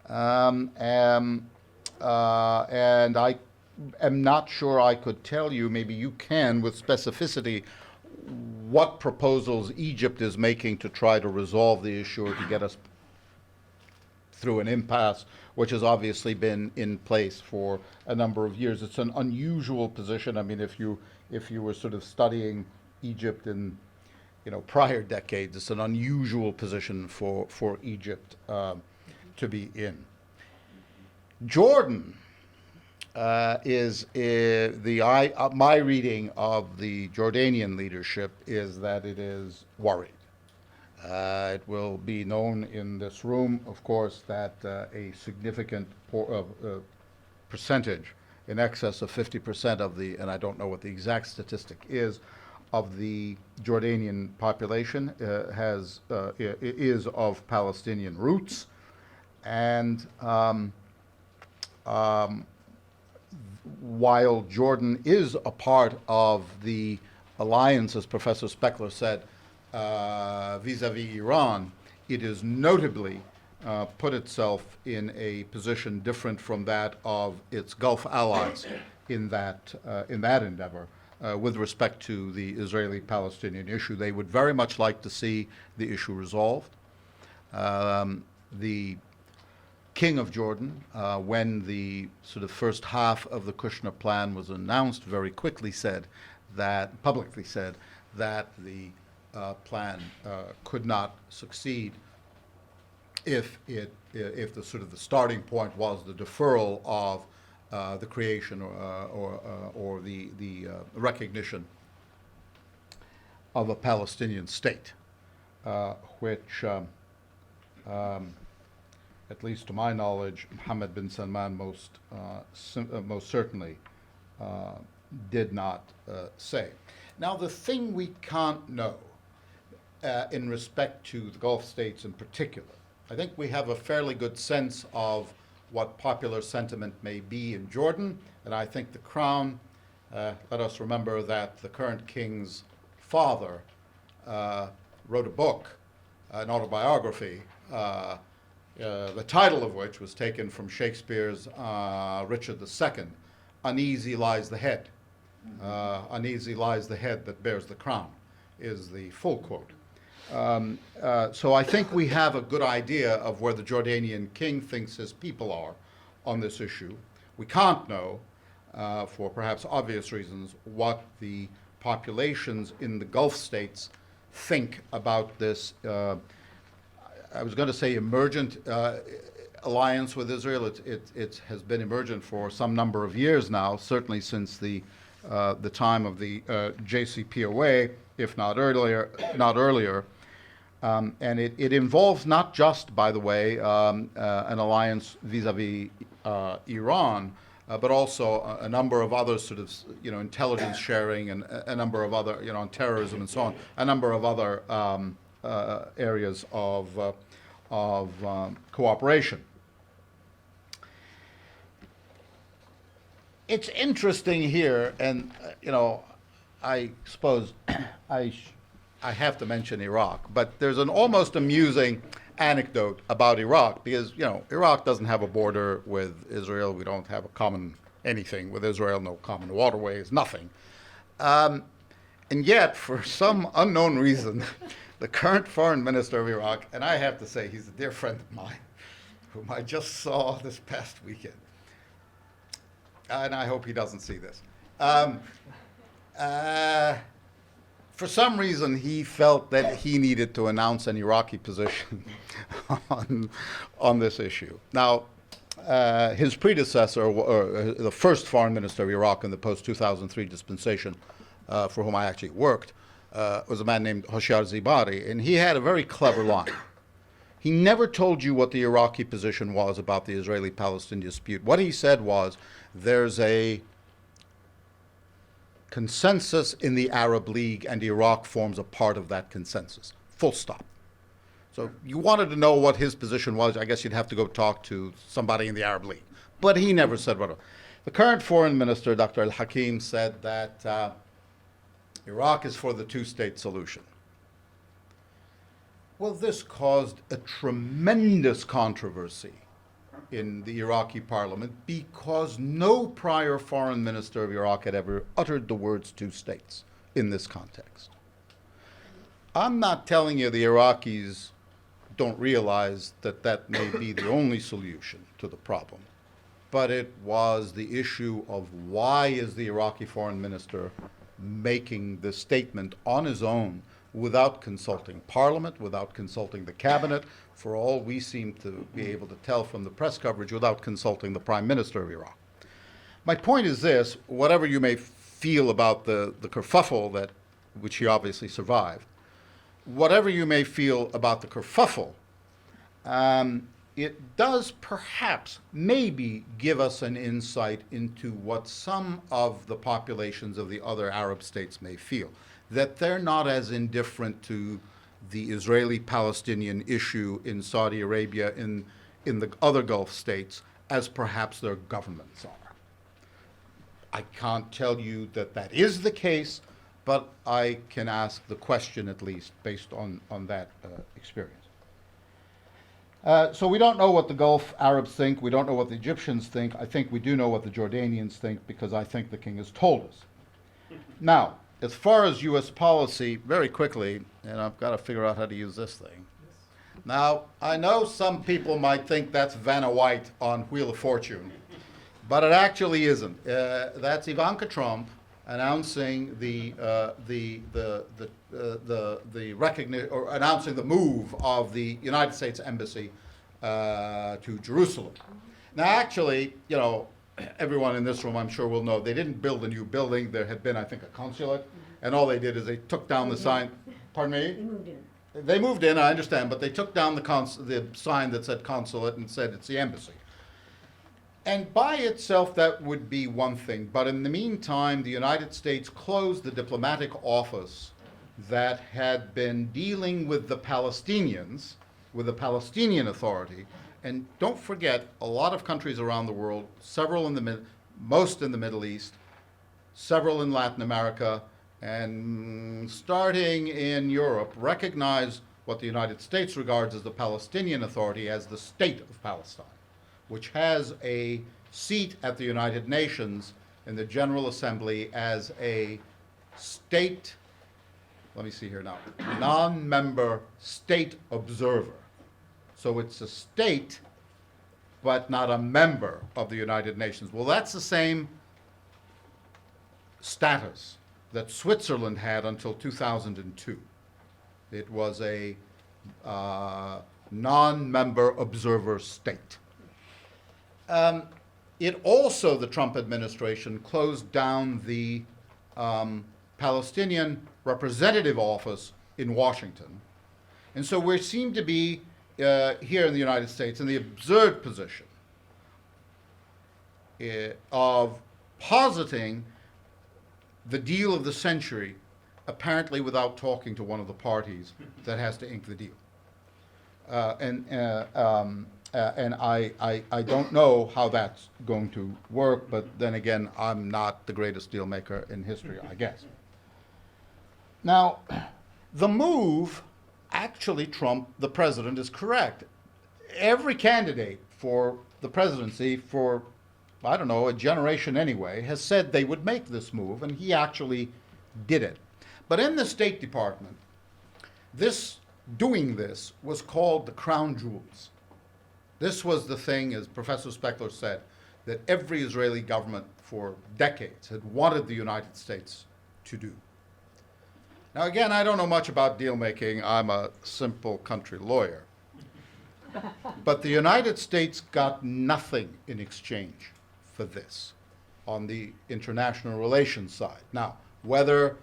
And I am not sure I could tell you, maybe you can with specificity, what proposals Egypt is making to try to resolve the issue or to get us through an impasse, which has obviously been in place for a number of years. It's an unusual position. I mean, if you were sort of studying Egypt in prior decades, it's an unusual position for Egypt to be in. Jordan my reading of the Jordanian leadership is that it is worried. It will be known in this room, of course, that a significant percentage, in excess of 50% of the, and I don't know what the exact statistic is, of the Jordanian population is of Palestinian roots, and while Jordan is a part of the alliance, as Professor Spechler said, vis-a-vis Iran, it is notably put itself in a position different from that of its Gulf allies in that endeavor with respect to the Israeli-Palestinian issue. They would very much like to see the issue resolved. The King of Jordan, when the sort of first half of the Kushner plan was announced, very quickly publicly said that the plan could not succeed if the sort of the starting point was the deferral of the creation or the recognition of a Palestinian state, which, at least to my knowledge, Mohammed bin Salman most certainly did not say. Now, the thing we can't know in respect to the Gulf states in particular, I think we have a fairly good sense of what popular sentiment may be in Jordan, and I think the Crown Let us remember that the current king's father wrote a book, an autobiography, the title of which was taken from Shakespeare's Richard II, Uneasy Lies the Head. Uneasy lies the head that bears the crown, is the full quote. So I think we have a good idea of where the Jordanian king thinks his people are on this issue. We can't know, for perhaps obvious reasons, what the populations in the Gulf states think about this, I was going to say emergent alliance with Israel. It has been emergent for some number of years now, certainly since the time of the JCPOA, if not earlier. And it involves not just, by the way, an alliance vis-a-vis Iran, but also a number of other sort of, intelligence sharing and a number of other, on terrorism and so on, a number of other areas of cooperation. It's interesting here, and I suppose I have to mention Iraq, but there's an almost amusing anecdote about Iraq because Iraq doesn't have a border with Israel. We don't have a common anything with Israel. No common waterways. Nothing. And yet, for some unknown reason, the current foreign minister of Iraq, and I have to say he's a dear friend of mine, whom I just saw this past weekend, and I hope he doesn't see this. For some reason, he felt that he needed to announce an Iraqi position on this issue. Now, his predecessor, or the first foreign minister of Iraq in the post-2003 dispensation, for whom I actually worked, was a man named Hoshyar Zebari, and he had a very clever line. He never told you what the Iraqi position was about the Israeli-Palestinian dispute. What he said was, there's a consensus in the Arab League, and Iraq forms a part of that consensus. Full stop. So you wanted to know what his position was, I guess you'd have to go talk to somebody in the Arab League. But he never said what. The current foreign minister, Dr. al-Hakim, said that Iraq is for the two-state solution. Well, this caused a tremendous controversy in the Iraqi parliament because no prior foreign minister of Iraq had ever uttered the words two states in this context. I'm not telling you the Iraqis don't realize that that may be the only solution to the problem, but it was the issue of why is the Iraqi foreign minister making this statement on his own without consulting Parliament, without consulting the cabinet, for all we seem to be able to tell from the press coverage, without consulting the Prime Minister of Iraq. My point is this, whatever you may feel about the kerfuffle which he obviously survived, whatever you may feel about the kerfuffle, it does perhaps maybe give us an insight into what some of the populations of the other Arab states may feel, that they're not as indifferent to the Israeli-Palestinian issue in Saudi Arabia, in the other Gulf states, as perhaps their governments are. I can't tell you that that is the case, but I can ask the question at least based on that experience. So we don't know what the Gulf Arabs think. We don't know what the Egyptians think. I think we do know what the Jordanians think because I think the king has told us. Now, as far as U.S. policy, very quickly, and I've got to figure out how to use this thing. Now, I know some people might think that's Vanna White on Wheel of Fortune, but it actually isn't. That's Ivanka Trump announcing the recognition or announcing the move of the United States Embassy to Jerusalem. Now, actually, everyone in this room, I'm sure, will know they didn't build a new building. There had been, I think, a consulate, and all they did is they took down the sign. Pardon me? They moved in. They moved in, I understand, but they took down the sign that said consulate and said it's the embassy. And by itself, that would be one thing. But in the meantime, the United States closed the diplomatic office that had been dealing with the Palestinians, with the Palestinian Authority. And don't forget, a lot of countries around the world, most in the Middle East, several in Latin America, and starting in Europe, recognize what the United States regards as the Palestinian Authority as the state of Palestine, which has a seat at the United Nations in the General Assembly as a state, let me see here now, non-member state observer. So it's a state, but not a member of the United Nations. Well, that's the same status that Switzerland had until 2002. It was a non-member observer state. It also, the Trump administration, closed down the Palestinian representative office in Washington. And so we seem to be, here in the United States, in the absurd position of positing the deal of the century, apparently without talking to one of the parties that has to ink the deal. And I don't know how that's going to work, but then again, I'm not the greatest deal maker in history, I guess. Now, the move, actually, Trump, the president, is correct. Every candidate for the presidency for, I don't know, a generation anyway, has said they would make this move, and he actually did it. But in the State Department, doing this was called the crown jewels. This was the thing, as Professor Spechler said, that every Israeli government for decades had wanted the United States to do. Now again, I don't know much about deal making. I'm a simple country lawyer. But the United States got nothing in exchange for this on the international relations side. Now, whether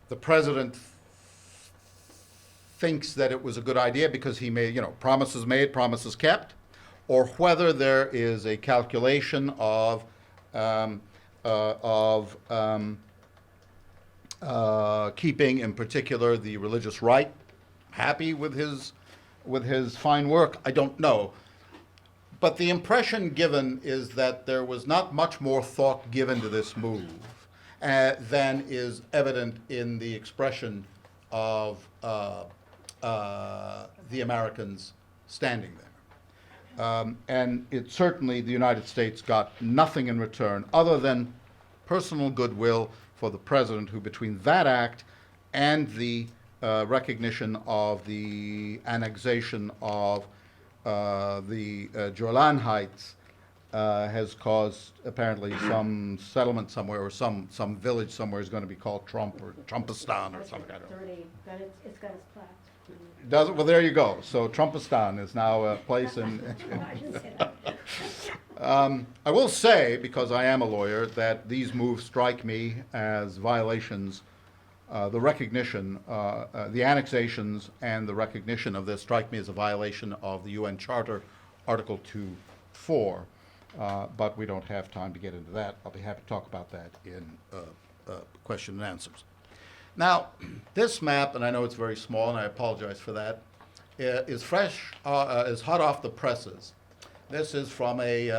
the president thinks that it was a good idea because he made, promises made, promises kept, or whether there is a calculation of keeping, in particular, the religious right happy with his fine work, I don't know. But the impression given is that there was not much more thought given to this move than is evident in the expression of the Americans standing there. And it certainly, the United States got nothing in return other than personal goodwill for the president, who between that act and the recognition of the annexation of the Golan Heights has caused apparently some settlement somewhere, or some village somewhere is going to be called Trump or Trumpistan or something. I don't know. It's got its plaque. Does it? Well, there you go. So Trumpistan is now a place in. I will say, because I am a lawyer, that these moves strike me as violations. The recognition, the annexations and the recognition of this strike me as a violation of the UN Charter, Article 2.4. But we don't have time to get into that. I'll be happy to talk about that in question and answers. Now, this map, and I know it's very small, and I apologize for that, is fresh, is hot off the presses. This is from the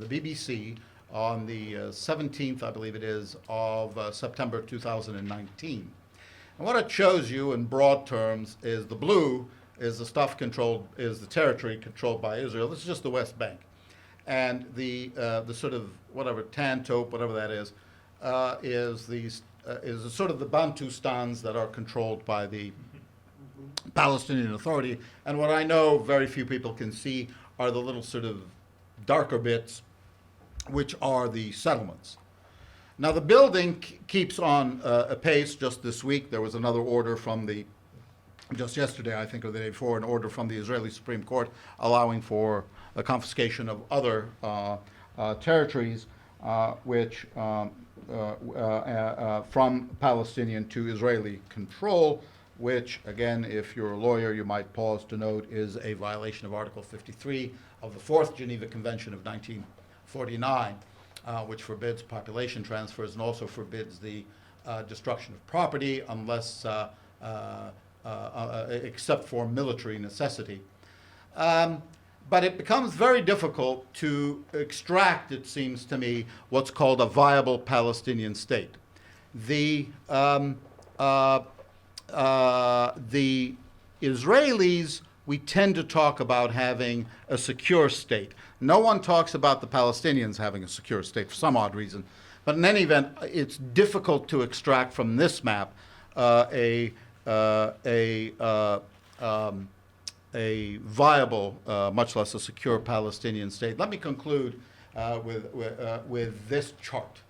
BBC on the 17th, I believe it is, of September 2019. And what it shows you in broad terms is the blue is the stuff controlled, is the territory controlled by Israel. This is just the West Bank. And the sort of, whatever, tan taupe, whatever that is sort of the Bantustans that are controlled by the Palestinian Authority. And what I know very few people can see are the little sort of darker bits, which are the settlements. Now the building keeps on apace. Just this week there was another order from just yesterday I think, or the day before, an order from the Israeli Supreme Court allowing for the confiscation of other territories which from Palestinian to Israeli control, which again, if you're a lawyer, you might pause to note is a violation of Article 53 of the Fourth Geneva Convention of 1949, which forbids population transfers and also forbids the destruction of property unless, except for military necessity. but it becomes very difficult to extract, it seems to me, what's called a viable Palestinian state. The Israelis, we tend to talk about having a secure state. No one talks about the Palestinians having a secure state for some odd reason. But in any event, it's difficult to extract from this map a viable, much less a secure Palestinian state. Let me conclude with this chart.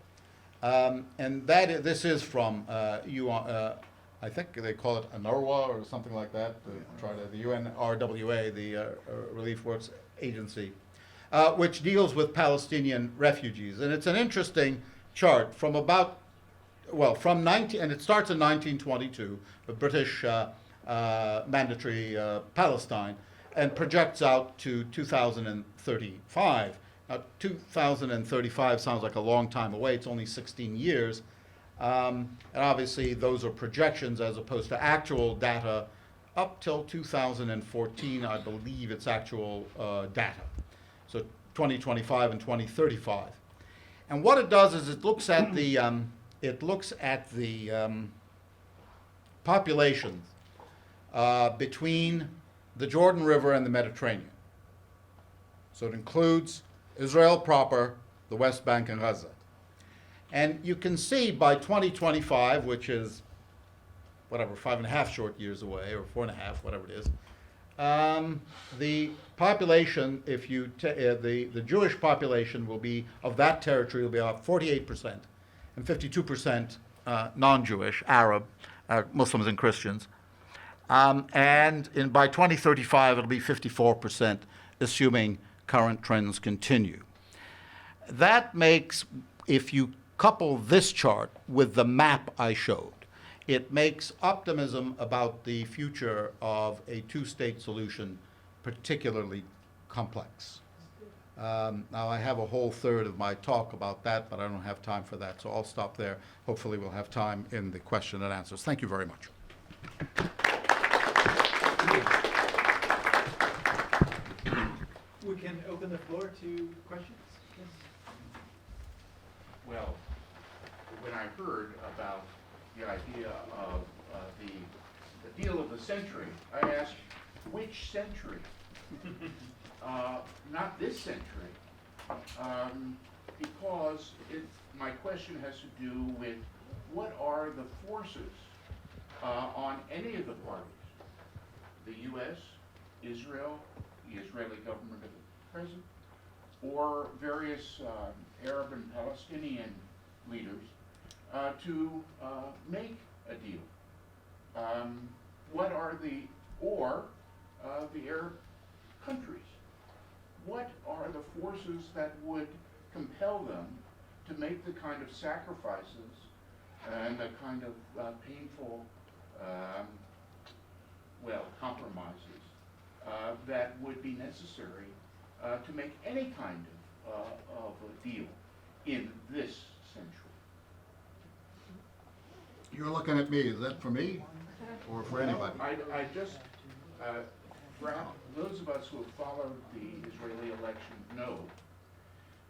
And this is from I think they call it UNRWA or something like that, the UNRWA, the Relief Works Agency, which deals with Palestinian refugees. And it's an interesting chart from about, well, from and it starts in 1922, the British mandatory Palestine, and projects out to 2035. Now, 2035 sounds like a long time away. It's only 16 years. And obviously, those are projections as opposed to actual data up till 2014, I believe it's actual data. So 2025 and 2035. And what it does is it looks at the populations between the Jordan River and the Mediterranean. So it includes Israel proper, the West Bank, and Gaza. And you can see by 2025, which is, whatever, 5.5 short years away, or 4.5, whatever it is, the population, if you the Jewish population will be, of that territory, will be about 48%, and 52% non-Jewish, Arab, Muslims and Christians. And by 2035, it'll be 54%, assuming current trends continue. That makes, if you couple this chart with the map I showed, it makes optimism about the future of a two-state solution particularly complex. Now, I have a whole third of my talk about that, but I don't have time for that, so I'll stop there. Hopefully, we'll have time in the question and answers. Thank you very much. We can open the floor to questions. Yes. Well, when I heard about the idea of the deal of the century, I asked, which century? Not this century, because my question has to do with what are the forces on any of the parties, the U.S., Israel, the Israeli government at the present, or various Arab and Palestinian leaders to make a deal. What are the Arab countries? What are the forces that would compel them to make the kind of sacrifices and the kind of painful, compromises that would be necessary to make any kind of a deal in this century? You're looking at me. Is that for me or for anybody? I just, perhaps those of us who have followed the Israeli election know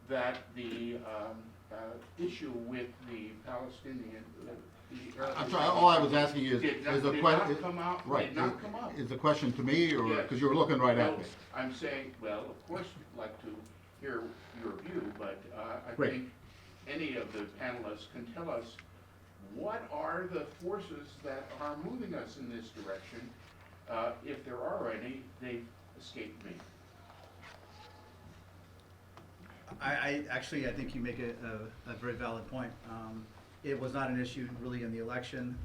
that the issue with the Palestinian, I'm sorry, all I was asking you did is the not question. come out, Right. did not come up. Is the question to me, or Yes. because you were looking right at No, me? I'm saying, well, of course, we'd like to hear your view, but I Great. think any of the panelists can tell us what are the forces that are moving us in this direction. If there are any, they've escaped me. I think you make a very valid point. It was not an issue really in the election.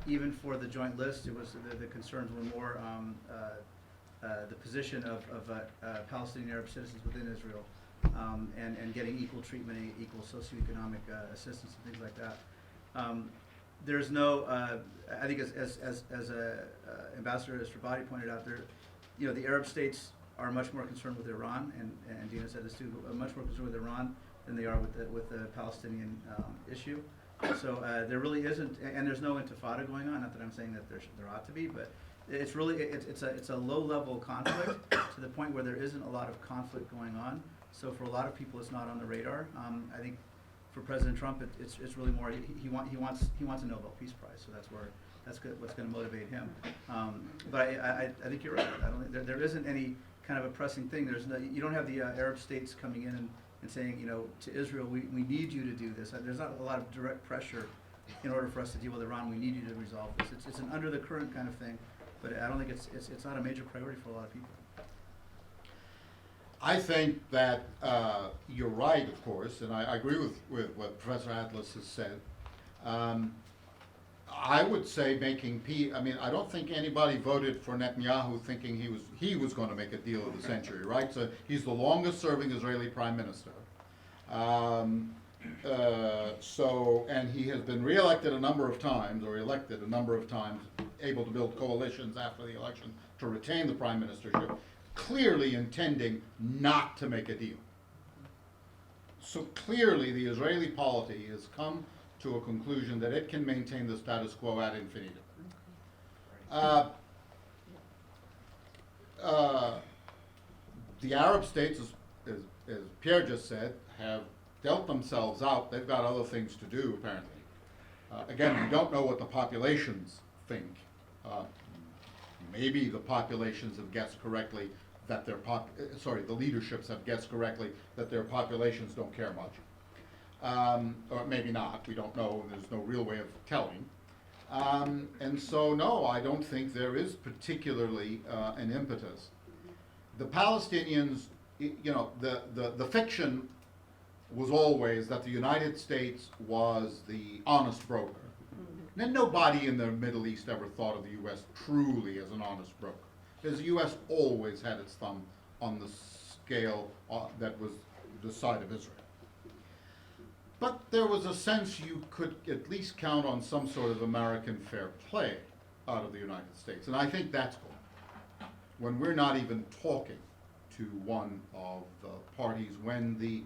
Even for the joint list, it was the concerns were more the position of Palestinian Arab citizens within Israel, and getting equal treatment, equal socioeconomic assistance, and things like that. There's no, I think as Ambassador Istrabadi pointed out, the Arab states are much more concerned with Iran, and Dina said this too, much more concerned with Iran than they are with the Palestinian issue. So there really isn't, and there's no intifada going on. Not that I'm saying that there ought to be, but It's really, it's a low-level conflict to the point where there isn't a lot of conflict going on. So for a lot of people, it's not on the radar. I think for President Trump, it's really more, he wants a Nobel Peace Prize, so that's what's going to motivate him. But I think you're right. I don't think there isn't any kind of a pressing thing. You don't have the Arab states coming in and saying, you know, to Israel, we need you to do this. There's not a lot of direct pressure in order for us to deal with Iran. We need you to resolve this. It's an under the current kind of thing, but I don't think it's not a major priority for a lot of people. I think that you're right, of course, and I agree with what Professor Atlas has said. I would say making peace. I mean, I don't think anybody voted for Netanyahu thinking he was going to make a deal of the century, right? So he's the longest-serving Israeli prime minister. And he has been reelected a number of times, or elected a number of times, able to build coalitions after the election to retain the prime ministership, clearly intending not to make a deal. So clearly the Israeli polity has come to a conclusion that it can maintain the status quo ad infinitum. The Arab states, as Pierre just said, have dealt themselves out. They've got other things to do, apparently. Again, we don't know what the populations think. Maybe the populations have guessed correctly that the leaderships have guessed correctly that their populations don't care much. Or maybe not, we don't know, and there's no real way of telling. And so, no, I don't think there is particularly an impetus. The Palestinians, you know, the fiction was always that the United States was the honest broker. Mm-hmm. And nobody in the Middle East ever thought of the U.S. truly as an honest broker, because the U.S. always had its thumb on the scale that was the side of Israel. But there was a sense you could at least count on some sort of American fair play out of the United States, and I think that's gone. When we're not even talking to one of the parties, when the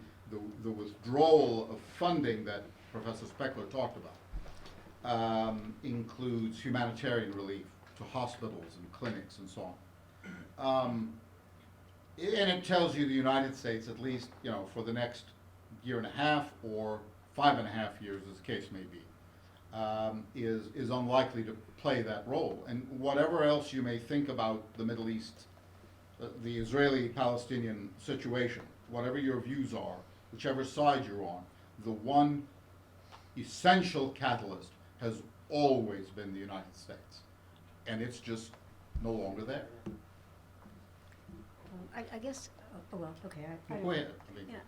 withdrawal of funding that Professor Spechler talked about includes humanitarian relief to hospitals and clinics and so on. And it tells you the United States, at least, you know, for the next year and a half or 5.5 years, as the case may be, is unlikely to play that role. And whatever else you may think about the Middle East, the Israeli-Palestinian situation, whatever your views are, whichever side you're on, the one essential catalyst has always been the United States. And it's just no longer there. I guess, well, okay. Go ahead. I mean, Yeah.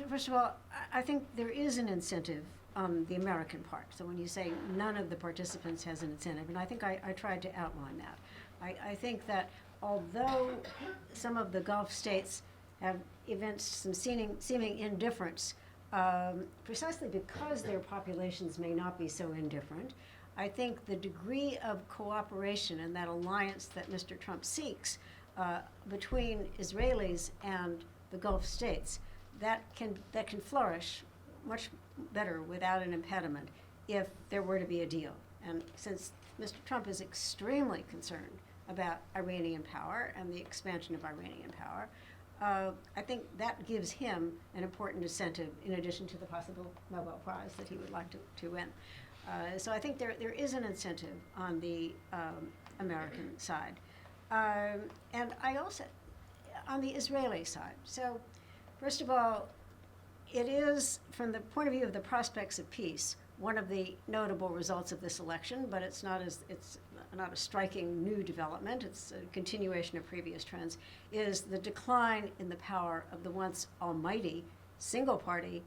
First of all, I think there is an incentive on the American part. So when you say none of the participants has an incentive, and I think I tried to outline that. I think that although some of the Gulf states have evinced some seeming indifference, precisely because their populations may not be so indifferent, I think the degree of cooperation and that alliance that Mr. Trump seeks between Israelis and the Gulf states, that can flourish much better without an impediment if there were to be a deal. And since Mr. Trump is extremely concerned about Iranian power and the expansion of Iranian power, I think that gives him an important incentive in addition to the possible Nobel Prize that he would like to win. So I think there is an incentive on the American side. And I also, on the Israeli side. So first of all, it is, from the point of view of the prospects of peace, one of the notable results of this election, but it's not a striking new development, it's a continuation of previous trends, is the decline in the power of the once almighty single party,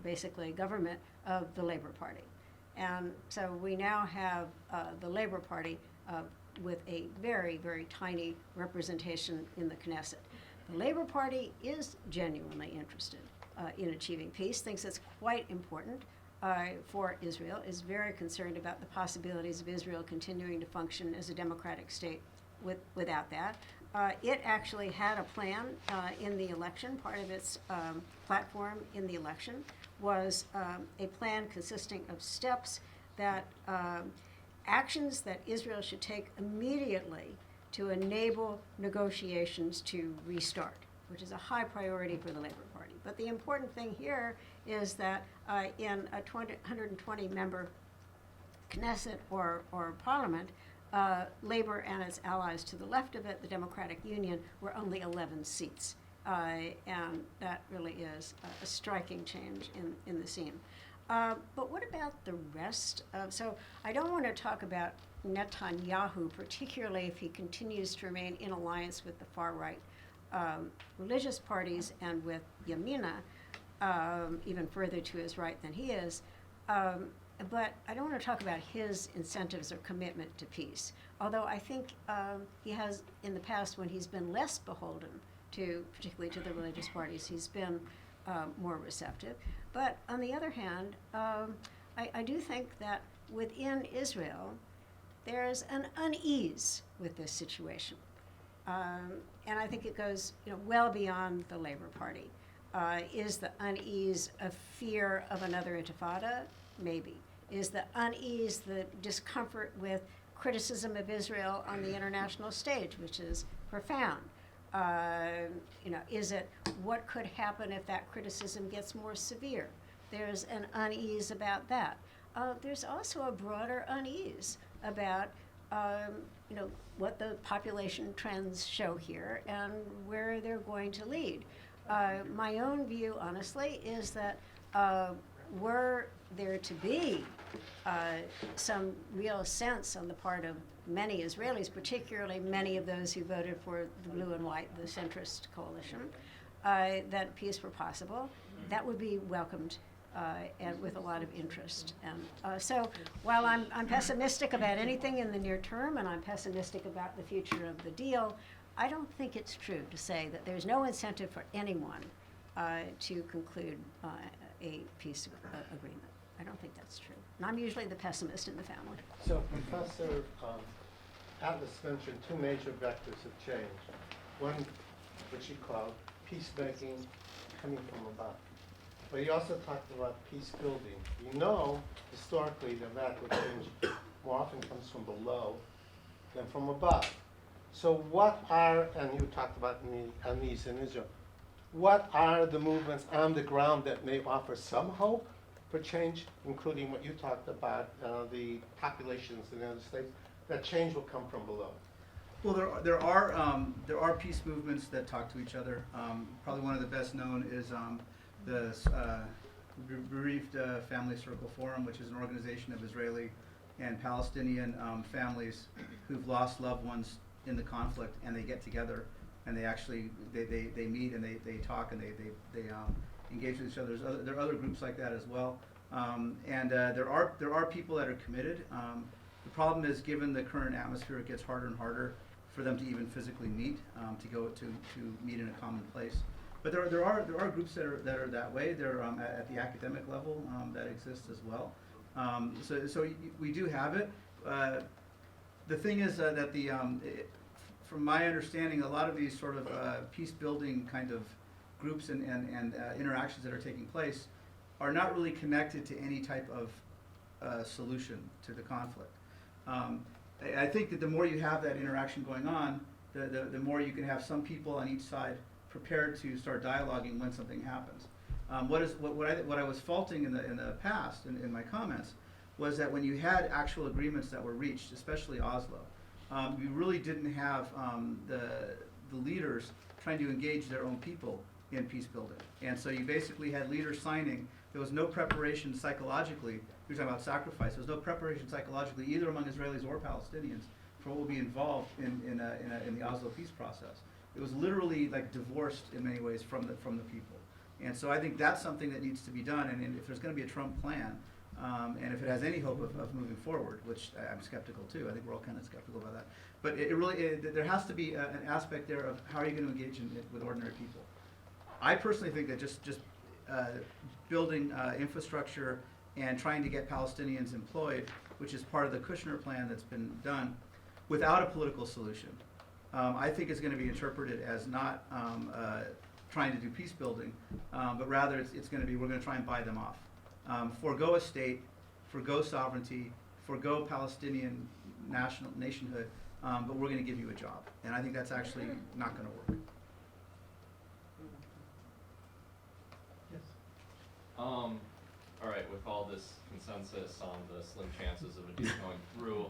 basically government of the Labor Party. And so we now have the Labor Party with a very, very tiny representation in the Knesset. The Labor Party is genuinely interested in achieving peace, thinks it's quite important for Israel, is very concerned about the possibilities of Israel continuing to function as a democratic state without that. It actually had a plan in the election. Part of its platform in the election was a plan consisting of steps that actions that Israel should take immediately to enable negotiations to restart, which is a high priority for the Labor Party. But the important thing here is that in a 120-member Knesset or parliament, Labor and its allies to the left of it, the Democratic Union, were only 11 seats. And that really is a striking change in the scene. But what about the rest? So I don't want to talk about Netanyahu, particularly if he continues to remain in alliance with the far-right religious parties and with Yamina, even further to his right than he is. But I don't want to talk about his incentives or commitment to peace, although I think he has, in the past, when he's been less beholden to, particularly to the religious parties, he's been more receptive. But on the other hand, I do think that within Israel, there's an unease with this situation. And I think it goes well beyond the Labor Party. Is the unease a fear of another intifada? Maybe. Is the unease the discomfort with criticism of Israel on the international stage, which is profound? Is it what could happen if that criticism gets more severe? There's an unease about that. There's also a broader unease about what the population trends show here and where they're going to lead. My own view, honestly, is that were there to be some real sense on the part of many Israelis, particularly many of those who voted for the blue and white, the centrist coalition, that peace were possible, that would be welcomed and with a lot of interest. And so while I'm pessimistic about anything in the near term, and I'm pessimistic about the future of the deal, I don't think it's true to say that there's no incentive for anyone to conclude a peace agreement. I don't think that's true. And I'm usually the pessimist in the family. So Professor Atlas mentioned two major vectors of change. One, which he called peacemaking coming from above. But he also talked about peace building. We know historically that radical change more often comes from below than from above. So what are, and you talked about unease in Israel, what are the movements on the ground that may offer some hope for change, including what you talked about, the populations in the United States, that change will come from below? Well, there are peace movements that talk to each other. Probably one of the best known is the Bereaved Family Circle Forum, which is an organization of Israeli and Palestinian families who've lost loved ones in the conflict, and they get together and they actually they meet and they talk and they engage with each other. There are other groups like that as well, and there are people that are committed. The problem is, given the current atmosphere, it gets harder and harder for them to even physically meet, to go to meet in a common place. But there are groups that are that way. They're at the academic level that exist as well. So we do have it. The thing is that from my understanding, a lot of these sort of peace-building kind of groups and interactions that are taking place are not really connected to any type of solution to the conflict. I think that the more you have that interaction going on, the more you can have some people on each side prepared to start dialoguing when something happens. What I was faulting in the past in my comments was that when you had actual agreements that were reached, especially Oslo, you really didn't have the leaders trying to engage their own people in peace building. And so you basically had leaders signing. There was no preparation psychologically. You're talking about sacrifice. There was no preparation psychologically either among Israelis or Palestinians for what will be involved in the Oslo peace process. It was literally like divorced in many ways from the people. And so I think that's something that needs to be done. And if there's going to be a Trump plan, and if it has any hope of moving forward, which I'm skeptical too. I think we're all kind of skeptical about that. But there has to be an aspect there of how are you going to engage with ordinary people. I personally think that just building infrastructure and trying to get Palestinians employed, which is part of the Kushner plan that's been done, without a political solution, I think is going to be interpreted as not trying to do peace building, but rather it's going to be we're going to try and buy them off. Forgo a state, forgo sovereignty, forgo Palestinian nationhood, but we're going to give you a job. And I think that's actually not going to work. Yes. All right, with all this consensus on the slim chances of a deal going through,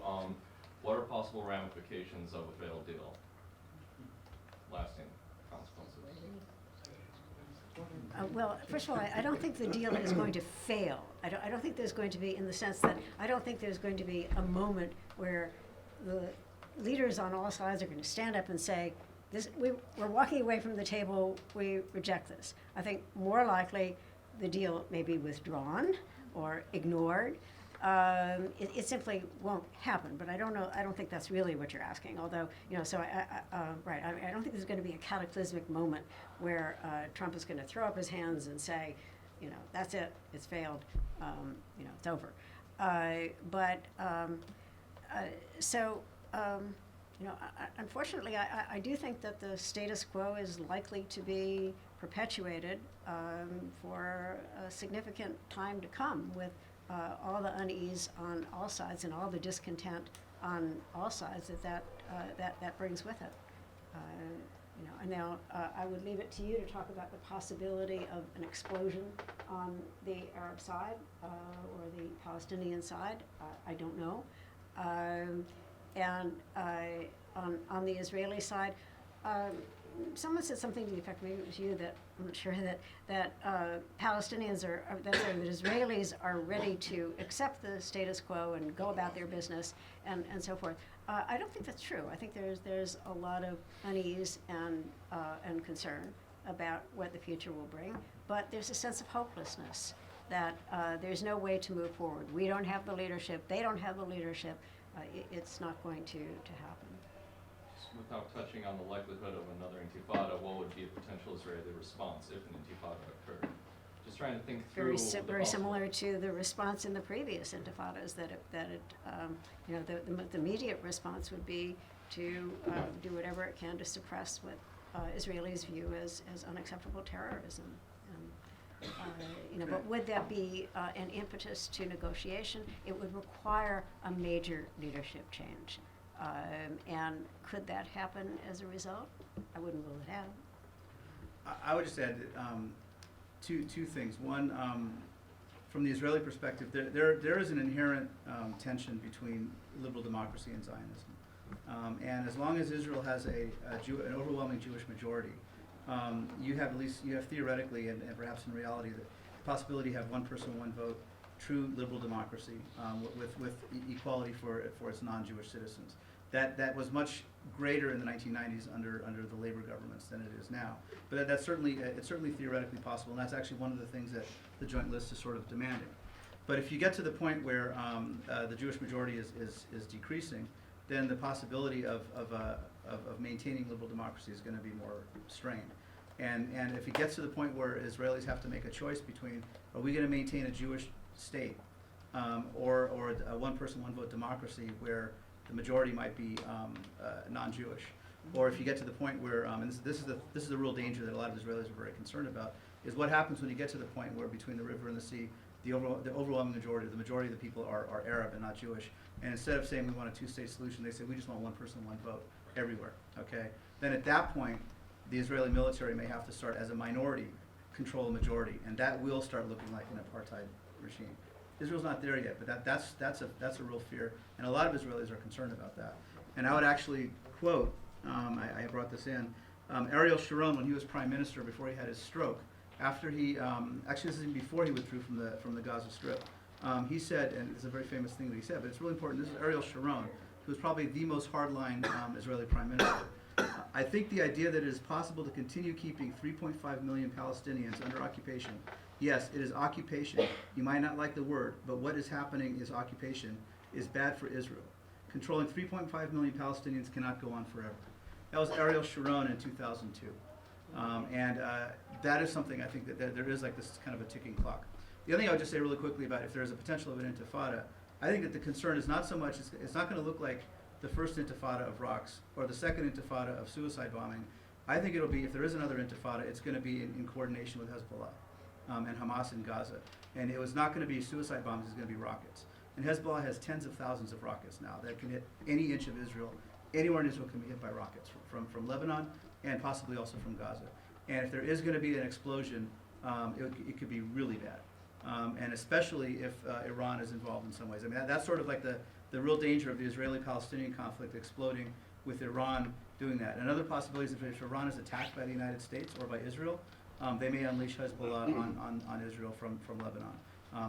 what are possible ramifications of a failed deal? Lasting consequences? Well, first of all, I don't think the deal is going to fail. I don't think there's going to be, in the sense that I don't think there's going to be a moment where the leaders on all sides are going to stand up and say, we're walking away from the table, we reject this. I think more likely the deal may be withdrawn or ignored. It simply won't happen, but I don't think that's really what you're asking, although, so I don't think there's going to be a cataclysmic moment where Trump is going to throw up his hands and say, that's it, it's failed, it's over. Unfortunately, I do think that the status quo is likely to be perpetuated for a significant time to come, with all the unease on all sides and all the discontent on all sides that brings with it. And now I would leave it to you to talk about the possibility of an explosion on the Arab side or the Palestinian side. I don't know. And on the Israeli side, someone said something to the effect, maybe it was you, that I'm not sure, that Palestinians that Israelis are ready to accept the status quo and go about their business and so forth. I don't think that's true. I think there's a lot of unease and concern about what the future will bring, but there's a sense of hopelessness that there's no way to move forward. We don't have the leadership. They don't have the leadership. It's not going to happen. Without touching on the likelihood of another intifada, what would be a potential Israeli response if an intifada occurred? Just trying to think through. Very similar to the response in the previous intifadas. The immediate response would be to do whatever it can to suppress what Israelis view as unacceptable terrorism. But would that be an impetus to negotiation? It would require a major leadership change. And could that happen as a result? I wouldn't rule it out. I would just add two things. One, from the Israeli perspective, there is an inherent tension between liberal democracy and Zionism. And as long as Israel has an overwhelming Jewish majority, you have theoretically and perhaps in reality the possibility to have one person, one vote, true liberal democracy with equality for its non-Jewish citizens. That was much greater in the 1990s under the labor governments than it is now. But it's certainly theoretically possible, and that's actually one of the things that the Joint List is sort of demanding. But if you get to the point where the Jewish majority is decreasing, then the possibility of maintaining liberal democracy is going to be more strained. And if it gets to the point where Israelis have to make a choice between, are we going to maintain a Jewish state or a one-person, one-vote democracy where the majority might be non-Jewish, or if you get to the point where, and this is the real danger that a lot of Israelis are very concerned about, is what happens when you get to the point where between the river and the sea, the overwhelming majority of the people are Arab and not Jewish, and instead of saying we want a two-state solution, they say we just want one person, one vote everywhere. Okay, then at that point, the Israeli military may have to start as a minority control the majority, and that will start looking like an apartheid regime. Israel's not there yet, but that's a real fear, and a lot of Israelis are concerned about that. And I would actually quote, I brought this in, Ariel Sharon, when he was prime minister before he had his stroke, after he, actually this is even before he withdrew from the Gaza Strip, he said, and it's a very famous thing that he said, but it's really important, this is Ariel Sharon, who was probably the most hardline Israeli prime minister. I think the idea that it is possible to continue keeping 3.5 million Palestinians under occupation, yes, it is occupation. You might not like the word, but what is happening is occupation, is bad for Israel. Controlling 3.5 million Palestinians cannot go on forever. That was Ariel Sharon in 2002. That is something I think that there is like this kind of a ticking clock. The other thing I would just say really quickly about if there's a potential of an intifada, I think that the concern is not so much, it's not going to look like the first intifada of rocks or the second intifada of suicide bombing. I think it'll be, if there is another intifada, it's going to be in coordination with Hezbollah and Hamas in Gaza. And it was not going to be suicide bombs, it's going to be rockets. And Hezbollah has tens of thousands of rockets now that can hit any inch of Israel. Anywhere in Israel can be hit by rockets from Lebanon and possibly also from Gaza. And if there is going to be an explosion, it could be really bad. And especially if Iran is involved in some ways. I mean, that's sort of like the real danger of the Israeli-Palestinian conflict exploding with Iran doing that. Another possibility is if Iran is attacked by the United States or by Israel, they may unleash Hezbollah on Israel from Lebanon.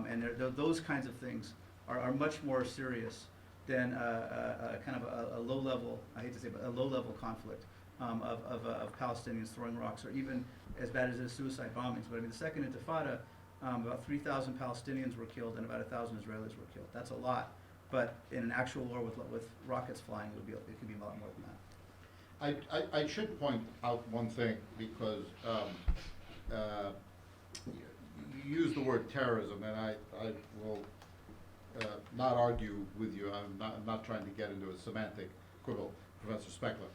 And those kinds of things are much more serious than a kind of a low-level, I hate to say, but a low-level conflict of Palestinians throwing rocks, or even as bad as the suicide bombings. But I mean, the Second Intifada, about 3,000 Palestinians were killed and about 1,000 Israelis were killed. That's a lot. But in an actual war with rockets flying, it could be a lot more than that. I should point out one thing, because you use the word terrorism, and I will not argue with you. I'm not trying to get into a semantic quibble, Professor Spechler.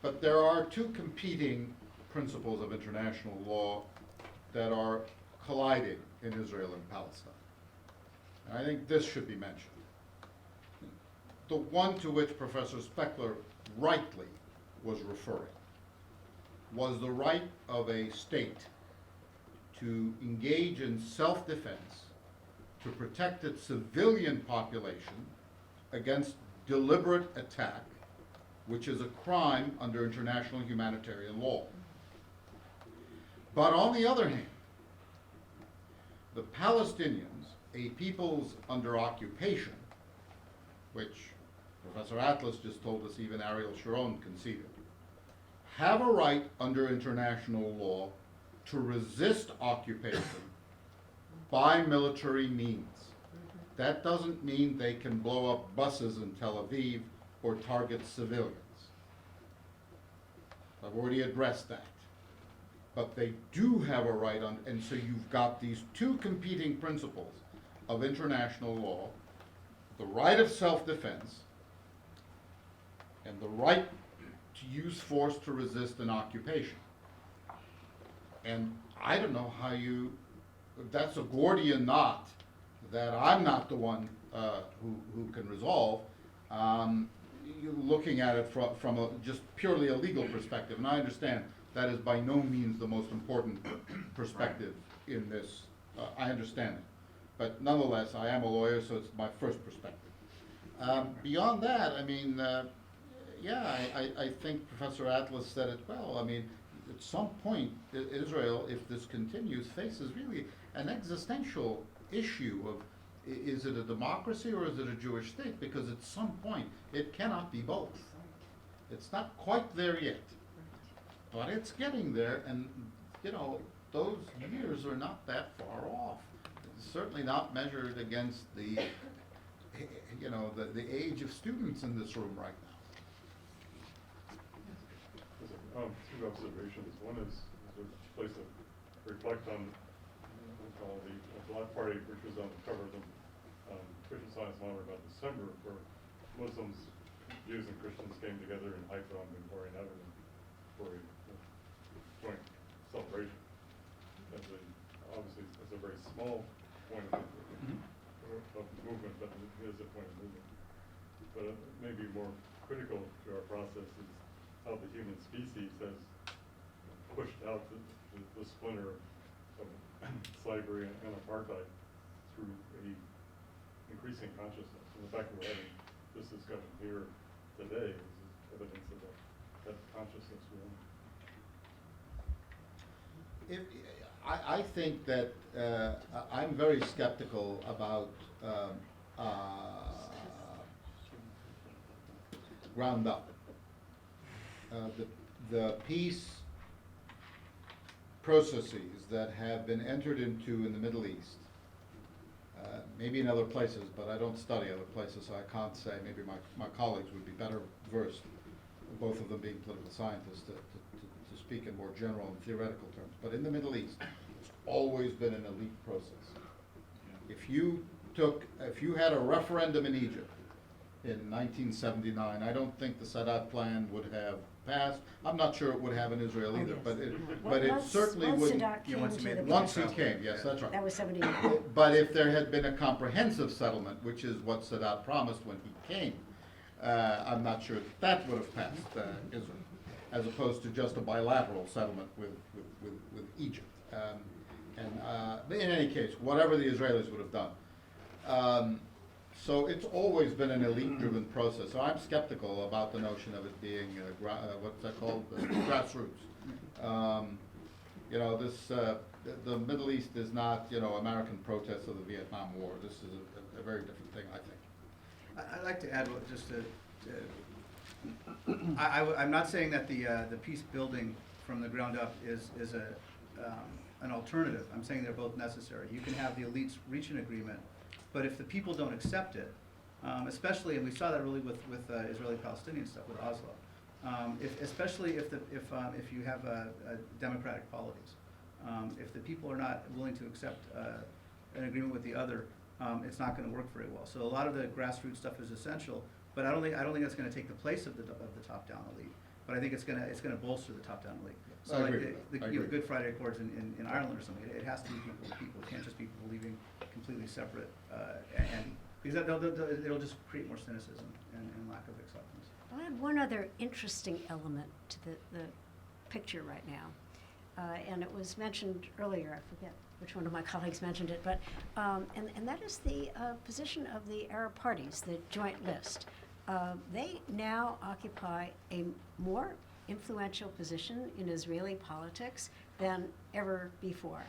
But there are two competing principles of international law that are colliding in Israel and Palestine. And I think this should be mentioned. The one to which Professor Spechler rightly was referring was the right of a state to engage in self-defense to protect its civilian population against deliberate attack, which is a crime under international humanitarian law. But on the other hand, the Palestinians, a peoples under occupation, which Professor Atlas just told us even Ariel Sharon conceded, have a right under international law to resist occupation by military means. That doesn't mean they can blow up buses in Tel Aviv or target civilians. I've already addressed that. But they do have a right on, and so you've got these two competing principles of international law, the right of self-defense and the right to use force to resist an occupation. And I don't know how that's a Gordian knot that I'm not the one who can resolve. You're looking at it from a just purely a legal perspective, and I understand that is by no means the most important perspective in this. I understand it. But nonetheless, I am a lawyer, so it's my first perspective. Beyond that, I mean, I think Professor Atlas said it well. I mean, at some point, Israel, if this continues, faces really an existential issue of, is it a democracy or is it a Jewish state? Because at some point, it cannot be both. It's not quite there yet. But it's getting there, and, those years are not that far off. It's certainly not measured against the age of students in this room right now. Two observations. One is a place to reflect on the Black Party, which was on the cover of the Christian Science Monitor about December, where Muslims, Jews, and Christians came together in Haifa on Ben Gurion Avenue for a joint celebration. Obviously, it's a very small point of movement, but it is a point of movement. But maybe more critical to our process is how the human species has pushed out the splinter of slavery and apartheid through a increasing consciousness. And the fact that we're having this discussion here today is evidence of that consciousness growing. I think that I'm very skeptical about ground up. The peace processes that have been entered into in the Middle East, maybe in other places, but I don't study other places, so I can't say. Maybe my colleagues would be better versed, both of them being political scientists, to speak in more general and theoretical terms. But in the Middle East, it's always been an elite process. If you had a referendum in Egypt in 1979, I don't think the Sadat plan would have passed. I'm not sure it would have in Israel either, but Well, it once- certainly once wouldn't. Sadat Yeah, came once he to made the the Once he Israel. came, yes, Yeah. that's right. That was 78. But if there had been a comprehensive settlement, which is what Sadat promised when he came, I'm not sure that would have passed Israel, as opposed to just a bilateral settlement with Egypt. But in any case, whatever the Israelis would have done. So it's always been an elite-driven process. So I'm skeptical about the notion of it being, what's that called, grassroots. You know, the Middle East is not, you know, American protests of the Vietnam War. This is a very different thing, I think. I'd like to add just I'm not saying that the peace building from the ground up is an alternative. I'm saying they're both necessary. You can have the elites reach an agreement, but if the people don't accept it, especially, and we saw that really with Israeli-Palestinian stuff, with Oslo, especially if you have democratic polities, if the people are not willing to accept an agreement with the other, it's not going to work very well. So a lot of the grassroots stuff is essential, but I don't think it's going to take the place of the top-down elite. But I think it's going to bolster the top-down elite. So I like agree. the Good Friday Accords in Ireland or something, it has to be people to people. It can't just be people leaving completely separate, and because it'll just create more cynicism and lack of acceptance. I'll add one other interesting element to the picture right now, and it was mentioned earlier. I forget which one of my colleagues mentioned it, but and that is the position of the Arab parties, the joint list. They now occupy a more influential position in Israeli politics than ever before.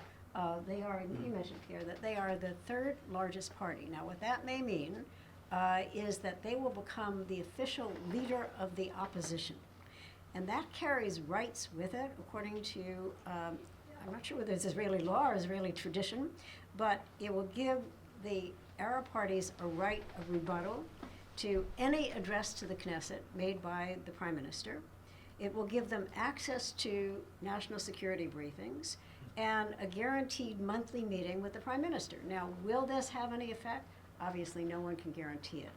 They are, you mentioned, Pierre, that they are the third largest party. Now, what that may mean is that they will become the official leader of the opposition. And that carries rights with it, according to, I'm not sure whether it's Israeli law or Israeli tradition, but it will give the Arab parties a right of rebuttal to any address to the Knesset made by the Prime Minister. It will give them access to national security briefings and a guaranteed monthly meeting with the Prime Minister. Now, will this have any effect? Obviously, no one can guarantee it.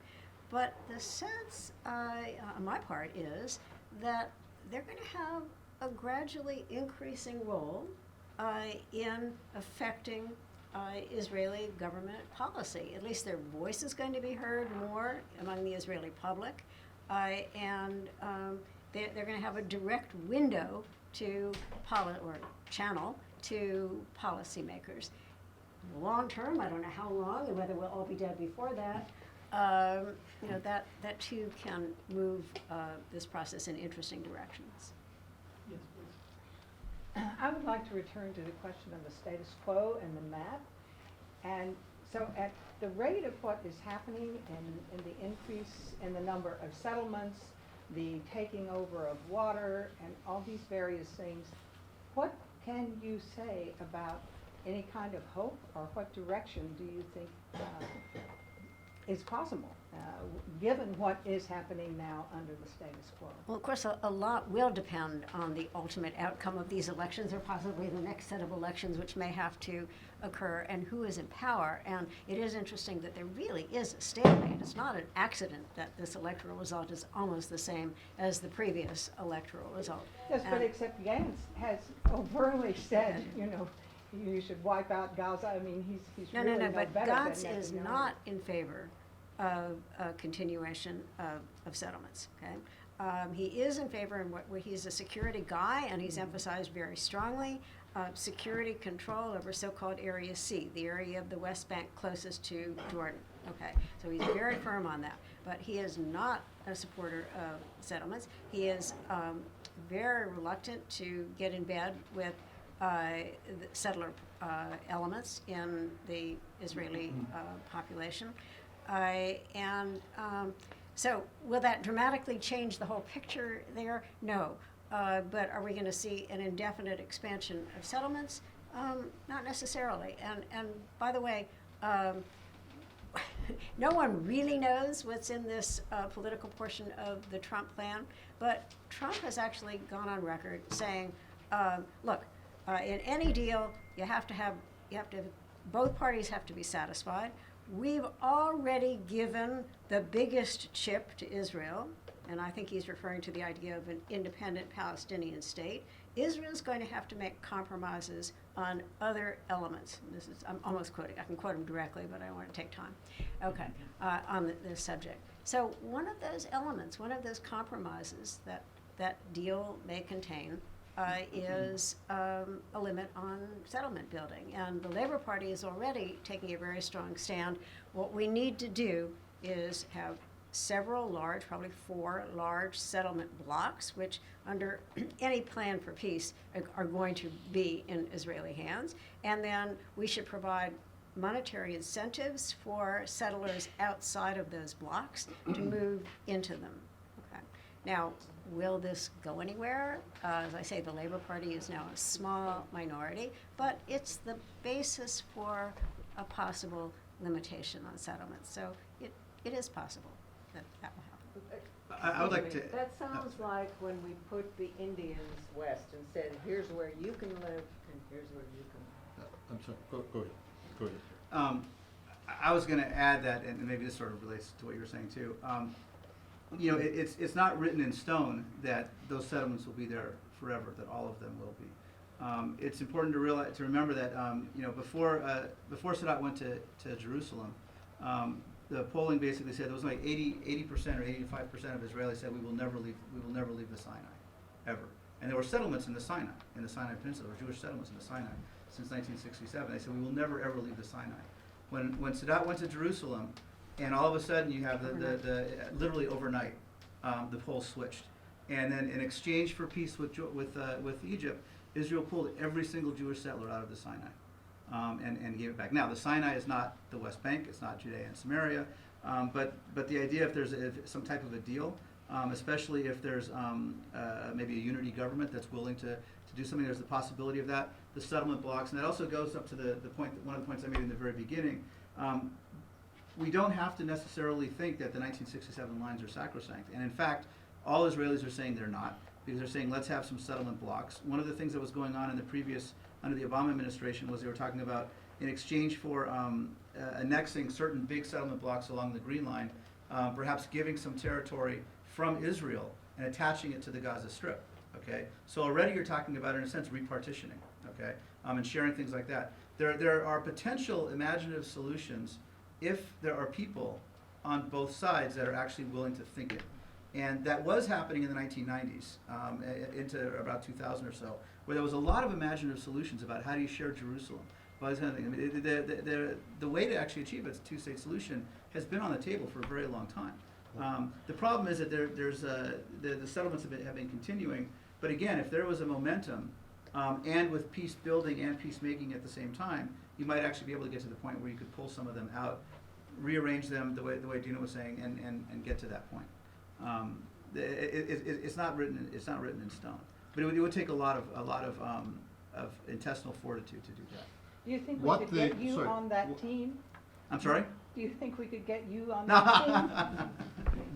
But the sense on my part is that they're going to have a gradually increasing role in affecting Israeli government policy. At least their voice is going to be heard more among the Israeli public, and they're going to have a direct window to channel to policymakers. Long term, I don't know how long and whether we'll all be dead before that. You know, that too can move this process in interesting directions. Yes, please. I would like to return to the question of the status quo and the map. And so at the rate of what is happening and the increase in the number of settlements, the taking over of water, and all these various things, what can you say about any kind of hope, or what direction do you think is possible, given what is happening now under the status quo? Well, of course, a lot will depend on the ultimate outcome of these elections, or possibly the next set of elections, which may have to occur, and who is in power. And it is interesting that there really is a stalemate. It's not an accident that this electoral result is almost the same as the previous electoral result. Yes, but except Gantz has overtly said, you know, you should wipe out Gaza. I mean, he's No, really no, but better than Gantz is Netanyahu. not in favor of a continuation of settlements, okay? He is in favor, and where he's a security guy, and he's emphasized very strongly security control over so-called Area C, the area of the West Bank closest to Jordan, okay? So he's very firm on that, but he is not a supporter of settlements. He is very reluctant to get in bed with the settler elements in the Israeli population. So will that dramatically change the whole picture there? No. But are we going to see an indefinite expansion of settlements? Not necessarily. And by the way, no one really knows what's in this political portion of the Trump plan, but Trump has actually gone on record saying, look, in any deal, both parties have to be satisfied. We've already given the biggest chip to Israel, and I think he's referring to the idea of an independent Palestinian state, Israel's going to have to make compromises on other elements. I'm almost quoting, I can quote him directly, but I don't want to take time. Okay, on this subject. So one of those elements, one of those compromises that deal may contain is a limit on settlement building. And the Labor Party is already taking a very strong stand. What we need to do is have several large, probably 4 large settlement blocks, which under any plan for peace are going to be in Israeli hands. And then we should provide monetary incentives for settlers outside of those blocks to move into them. Okay. Now, will this go anywhere? As I say, the Labor Party is now a small minority, but it's the basis for a possible limitation on settlements. So it is possible that will happen. I would like to. That sounds like when we put the Indians west and said, here's where you can live and here's where you can. I'm sorry, go ahead. I was going to add that, and maybe this sort of relates to what you were saying too. You know, it's not written in stone that those settlements will be there forever, that all of them will be. It's important to remember that you know, before Sadat went to Jerusalem, the polling basically said there was like 80% or 85% of Israelis said we will never leave the Sinai, ever. And there were settlements in the Sinai Peninsula, or Jewish settlements in the Sinai since 1967. They said we will never ever leave the Sinai. When Sadat went to Jerusalem, and all of a sudden you have the literally overnight, the polls switched, and then in exchange for peace with Egypt, Israel pulled every single Jewish settler out of the Sinai. And gave it back. Now, the Sinai is not the West Bank, it's not Judea and Samaria, but the idea if there's some type of a deal, especially if there's maybe a unity government that's willing to do something, there's the possibility of that, the settlement blocks, and that also goes up to the point, one of the points I made in the very beginning. We don't have to necessarily think that the 1967 lines are sacrosanct, and in fact, all Israelis are saying they're not, because they're saying let's have some settlement blocks. One of the things that was going on in the previous under the Obama administration was they were talking about in exchange for annexing certain big settlement blocks along the Green Line, perhaps giving some territory from Israel and attaching it to the Gaza Strip. Okay, so already you're talking about, in a sense, repartitioning. Okay, and sharing things like that. There are potential imaginative solutions if there are people on both sides that are actually willing to think it. And that was happening in the 1990s, into about 2000 or so, where there was a lot of imaginative solutions about how do you share Jerusalem. Well, this kind of thing. I mean, the way to actually achieve a two-state solution has been on the table for a very long time. The problem is that there's the settlements have been continuing, but again, if there was a momentum, and with peace building and peacemaking at the same time, you might actually be able to get to the point where you could pull some of them out, rearrange them the way Dina was saying, and get to that point. It's not written in stone, but it would take a lot of intestinal fortitude to do that. Do you think we could get you on that team? I'm sorry? Do you think we could get you on that team?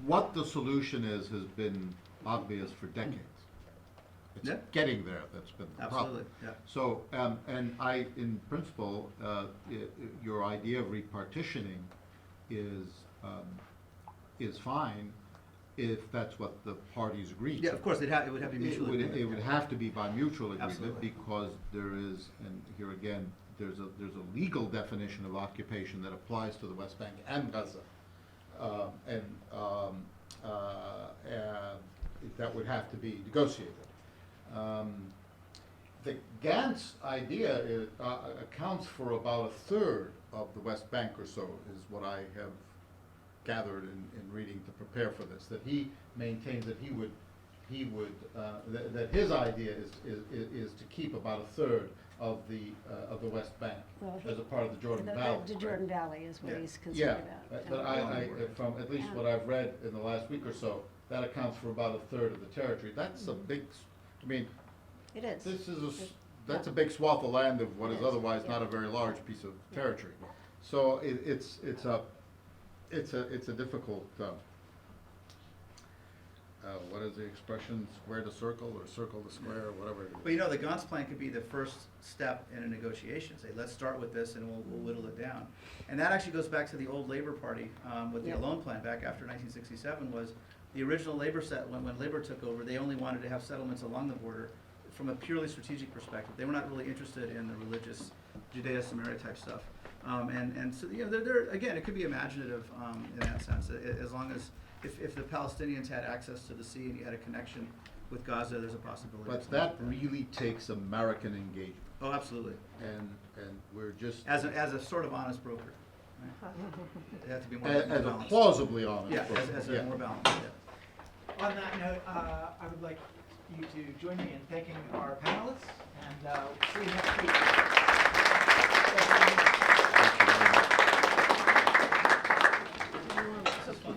What the solution is has been obvious for decades. It's Yeah. getting there that's been the problem. Absolutely, yeah. So, and in principle, your idea of repartitioning is fine if that's what the parties agree to. Yeah, of course, it would have to be mutually agreed. It would have to be by mutual agreement. Absolutely. Because there is, and here again, there's a legal definition of occupation that applies to the West Bank and Gaza. And that would have to be negotiated. The Gantz idea accounts for about a third of the West Bank or so, is what I have gathered in reading to prepare for this. That he maintains that that his idea is to keep about a third of the West Bank as a part of the Jordan Valley. The Jordan Valley is what Yeah. he's concerned Yeah, about. but I from at least what I've read in the last week or so, that accounts for about a third of the territory. That's a big, I mean, It is. this is that's a big swath of land of what is otherwise not a very large piece of territory. So it's a difficult. What is the expression? Square to circle or circle to square or whatever. But you know, the Gantz plan could be the first step in a negotiation. Say, let's start with this and we'll whittle it down. And that actually goes back to the old Labor Party with the Yeah. Alone Plan back after 1967 was The original labor when labor took over, they only wanted to have settlements along the border from a purely strategic perspective. They were not really interested in the religious Judea-Samaria type stuff. And so, you know, they're again, it could be imaginative in that sense, as long as if the Palestinians had access to the sea and you had a connection with Gaza, there's a possibility. of But something that like really takes American engagement, Oh, absolutely. and we're just, As a sort of honest broker. Right? They have to be more, as more a balanced. plausibly honest. Yeah, person, as yeah. a more balanced, yeah. On that note, I would like you to join me in thanking our panelists, and see you next week. Thank you very much. This is fun.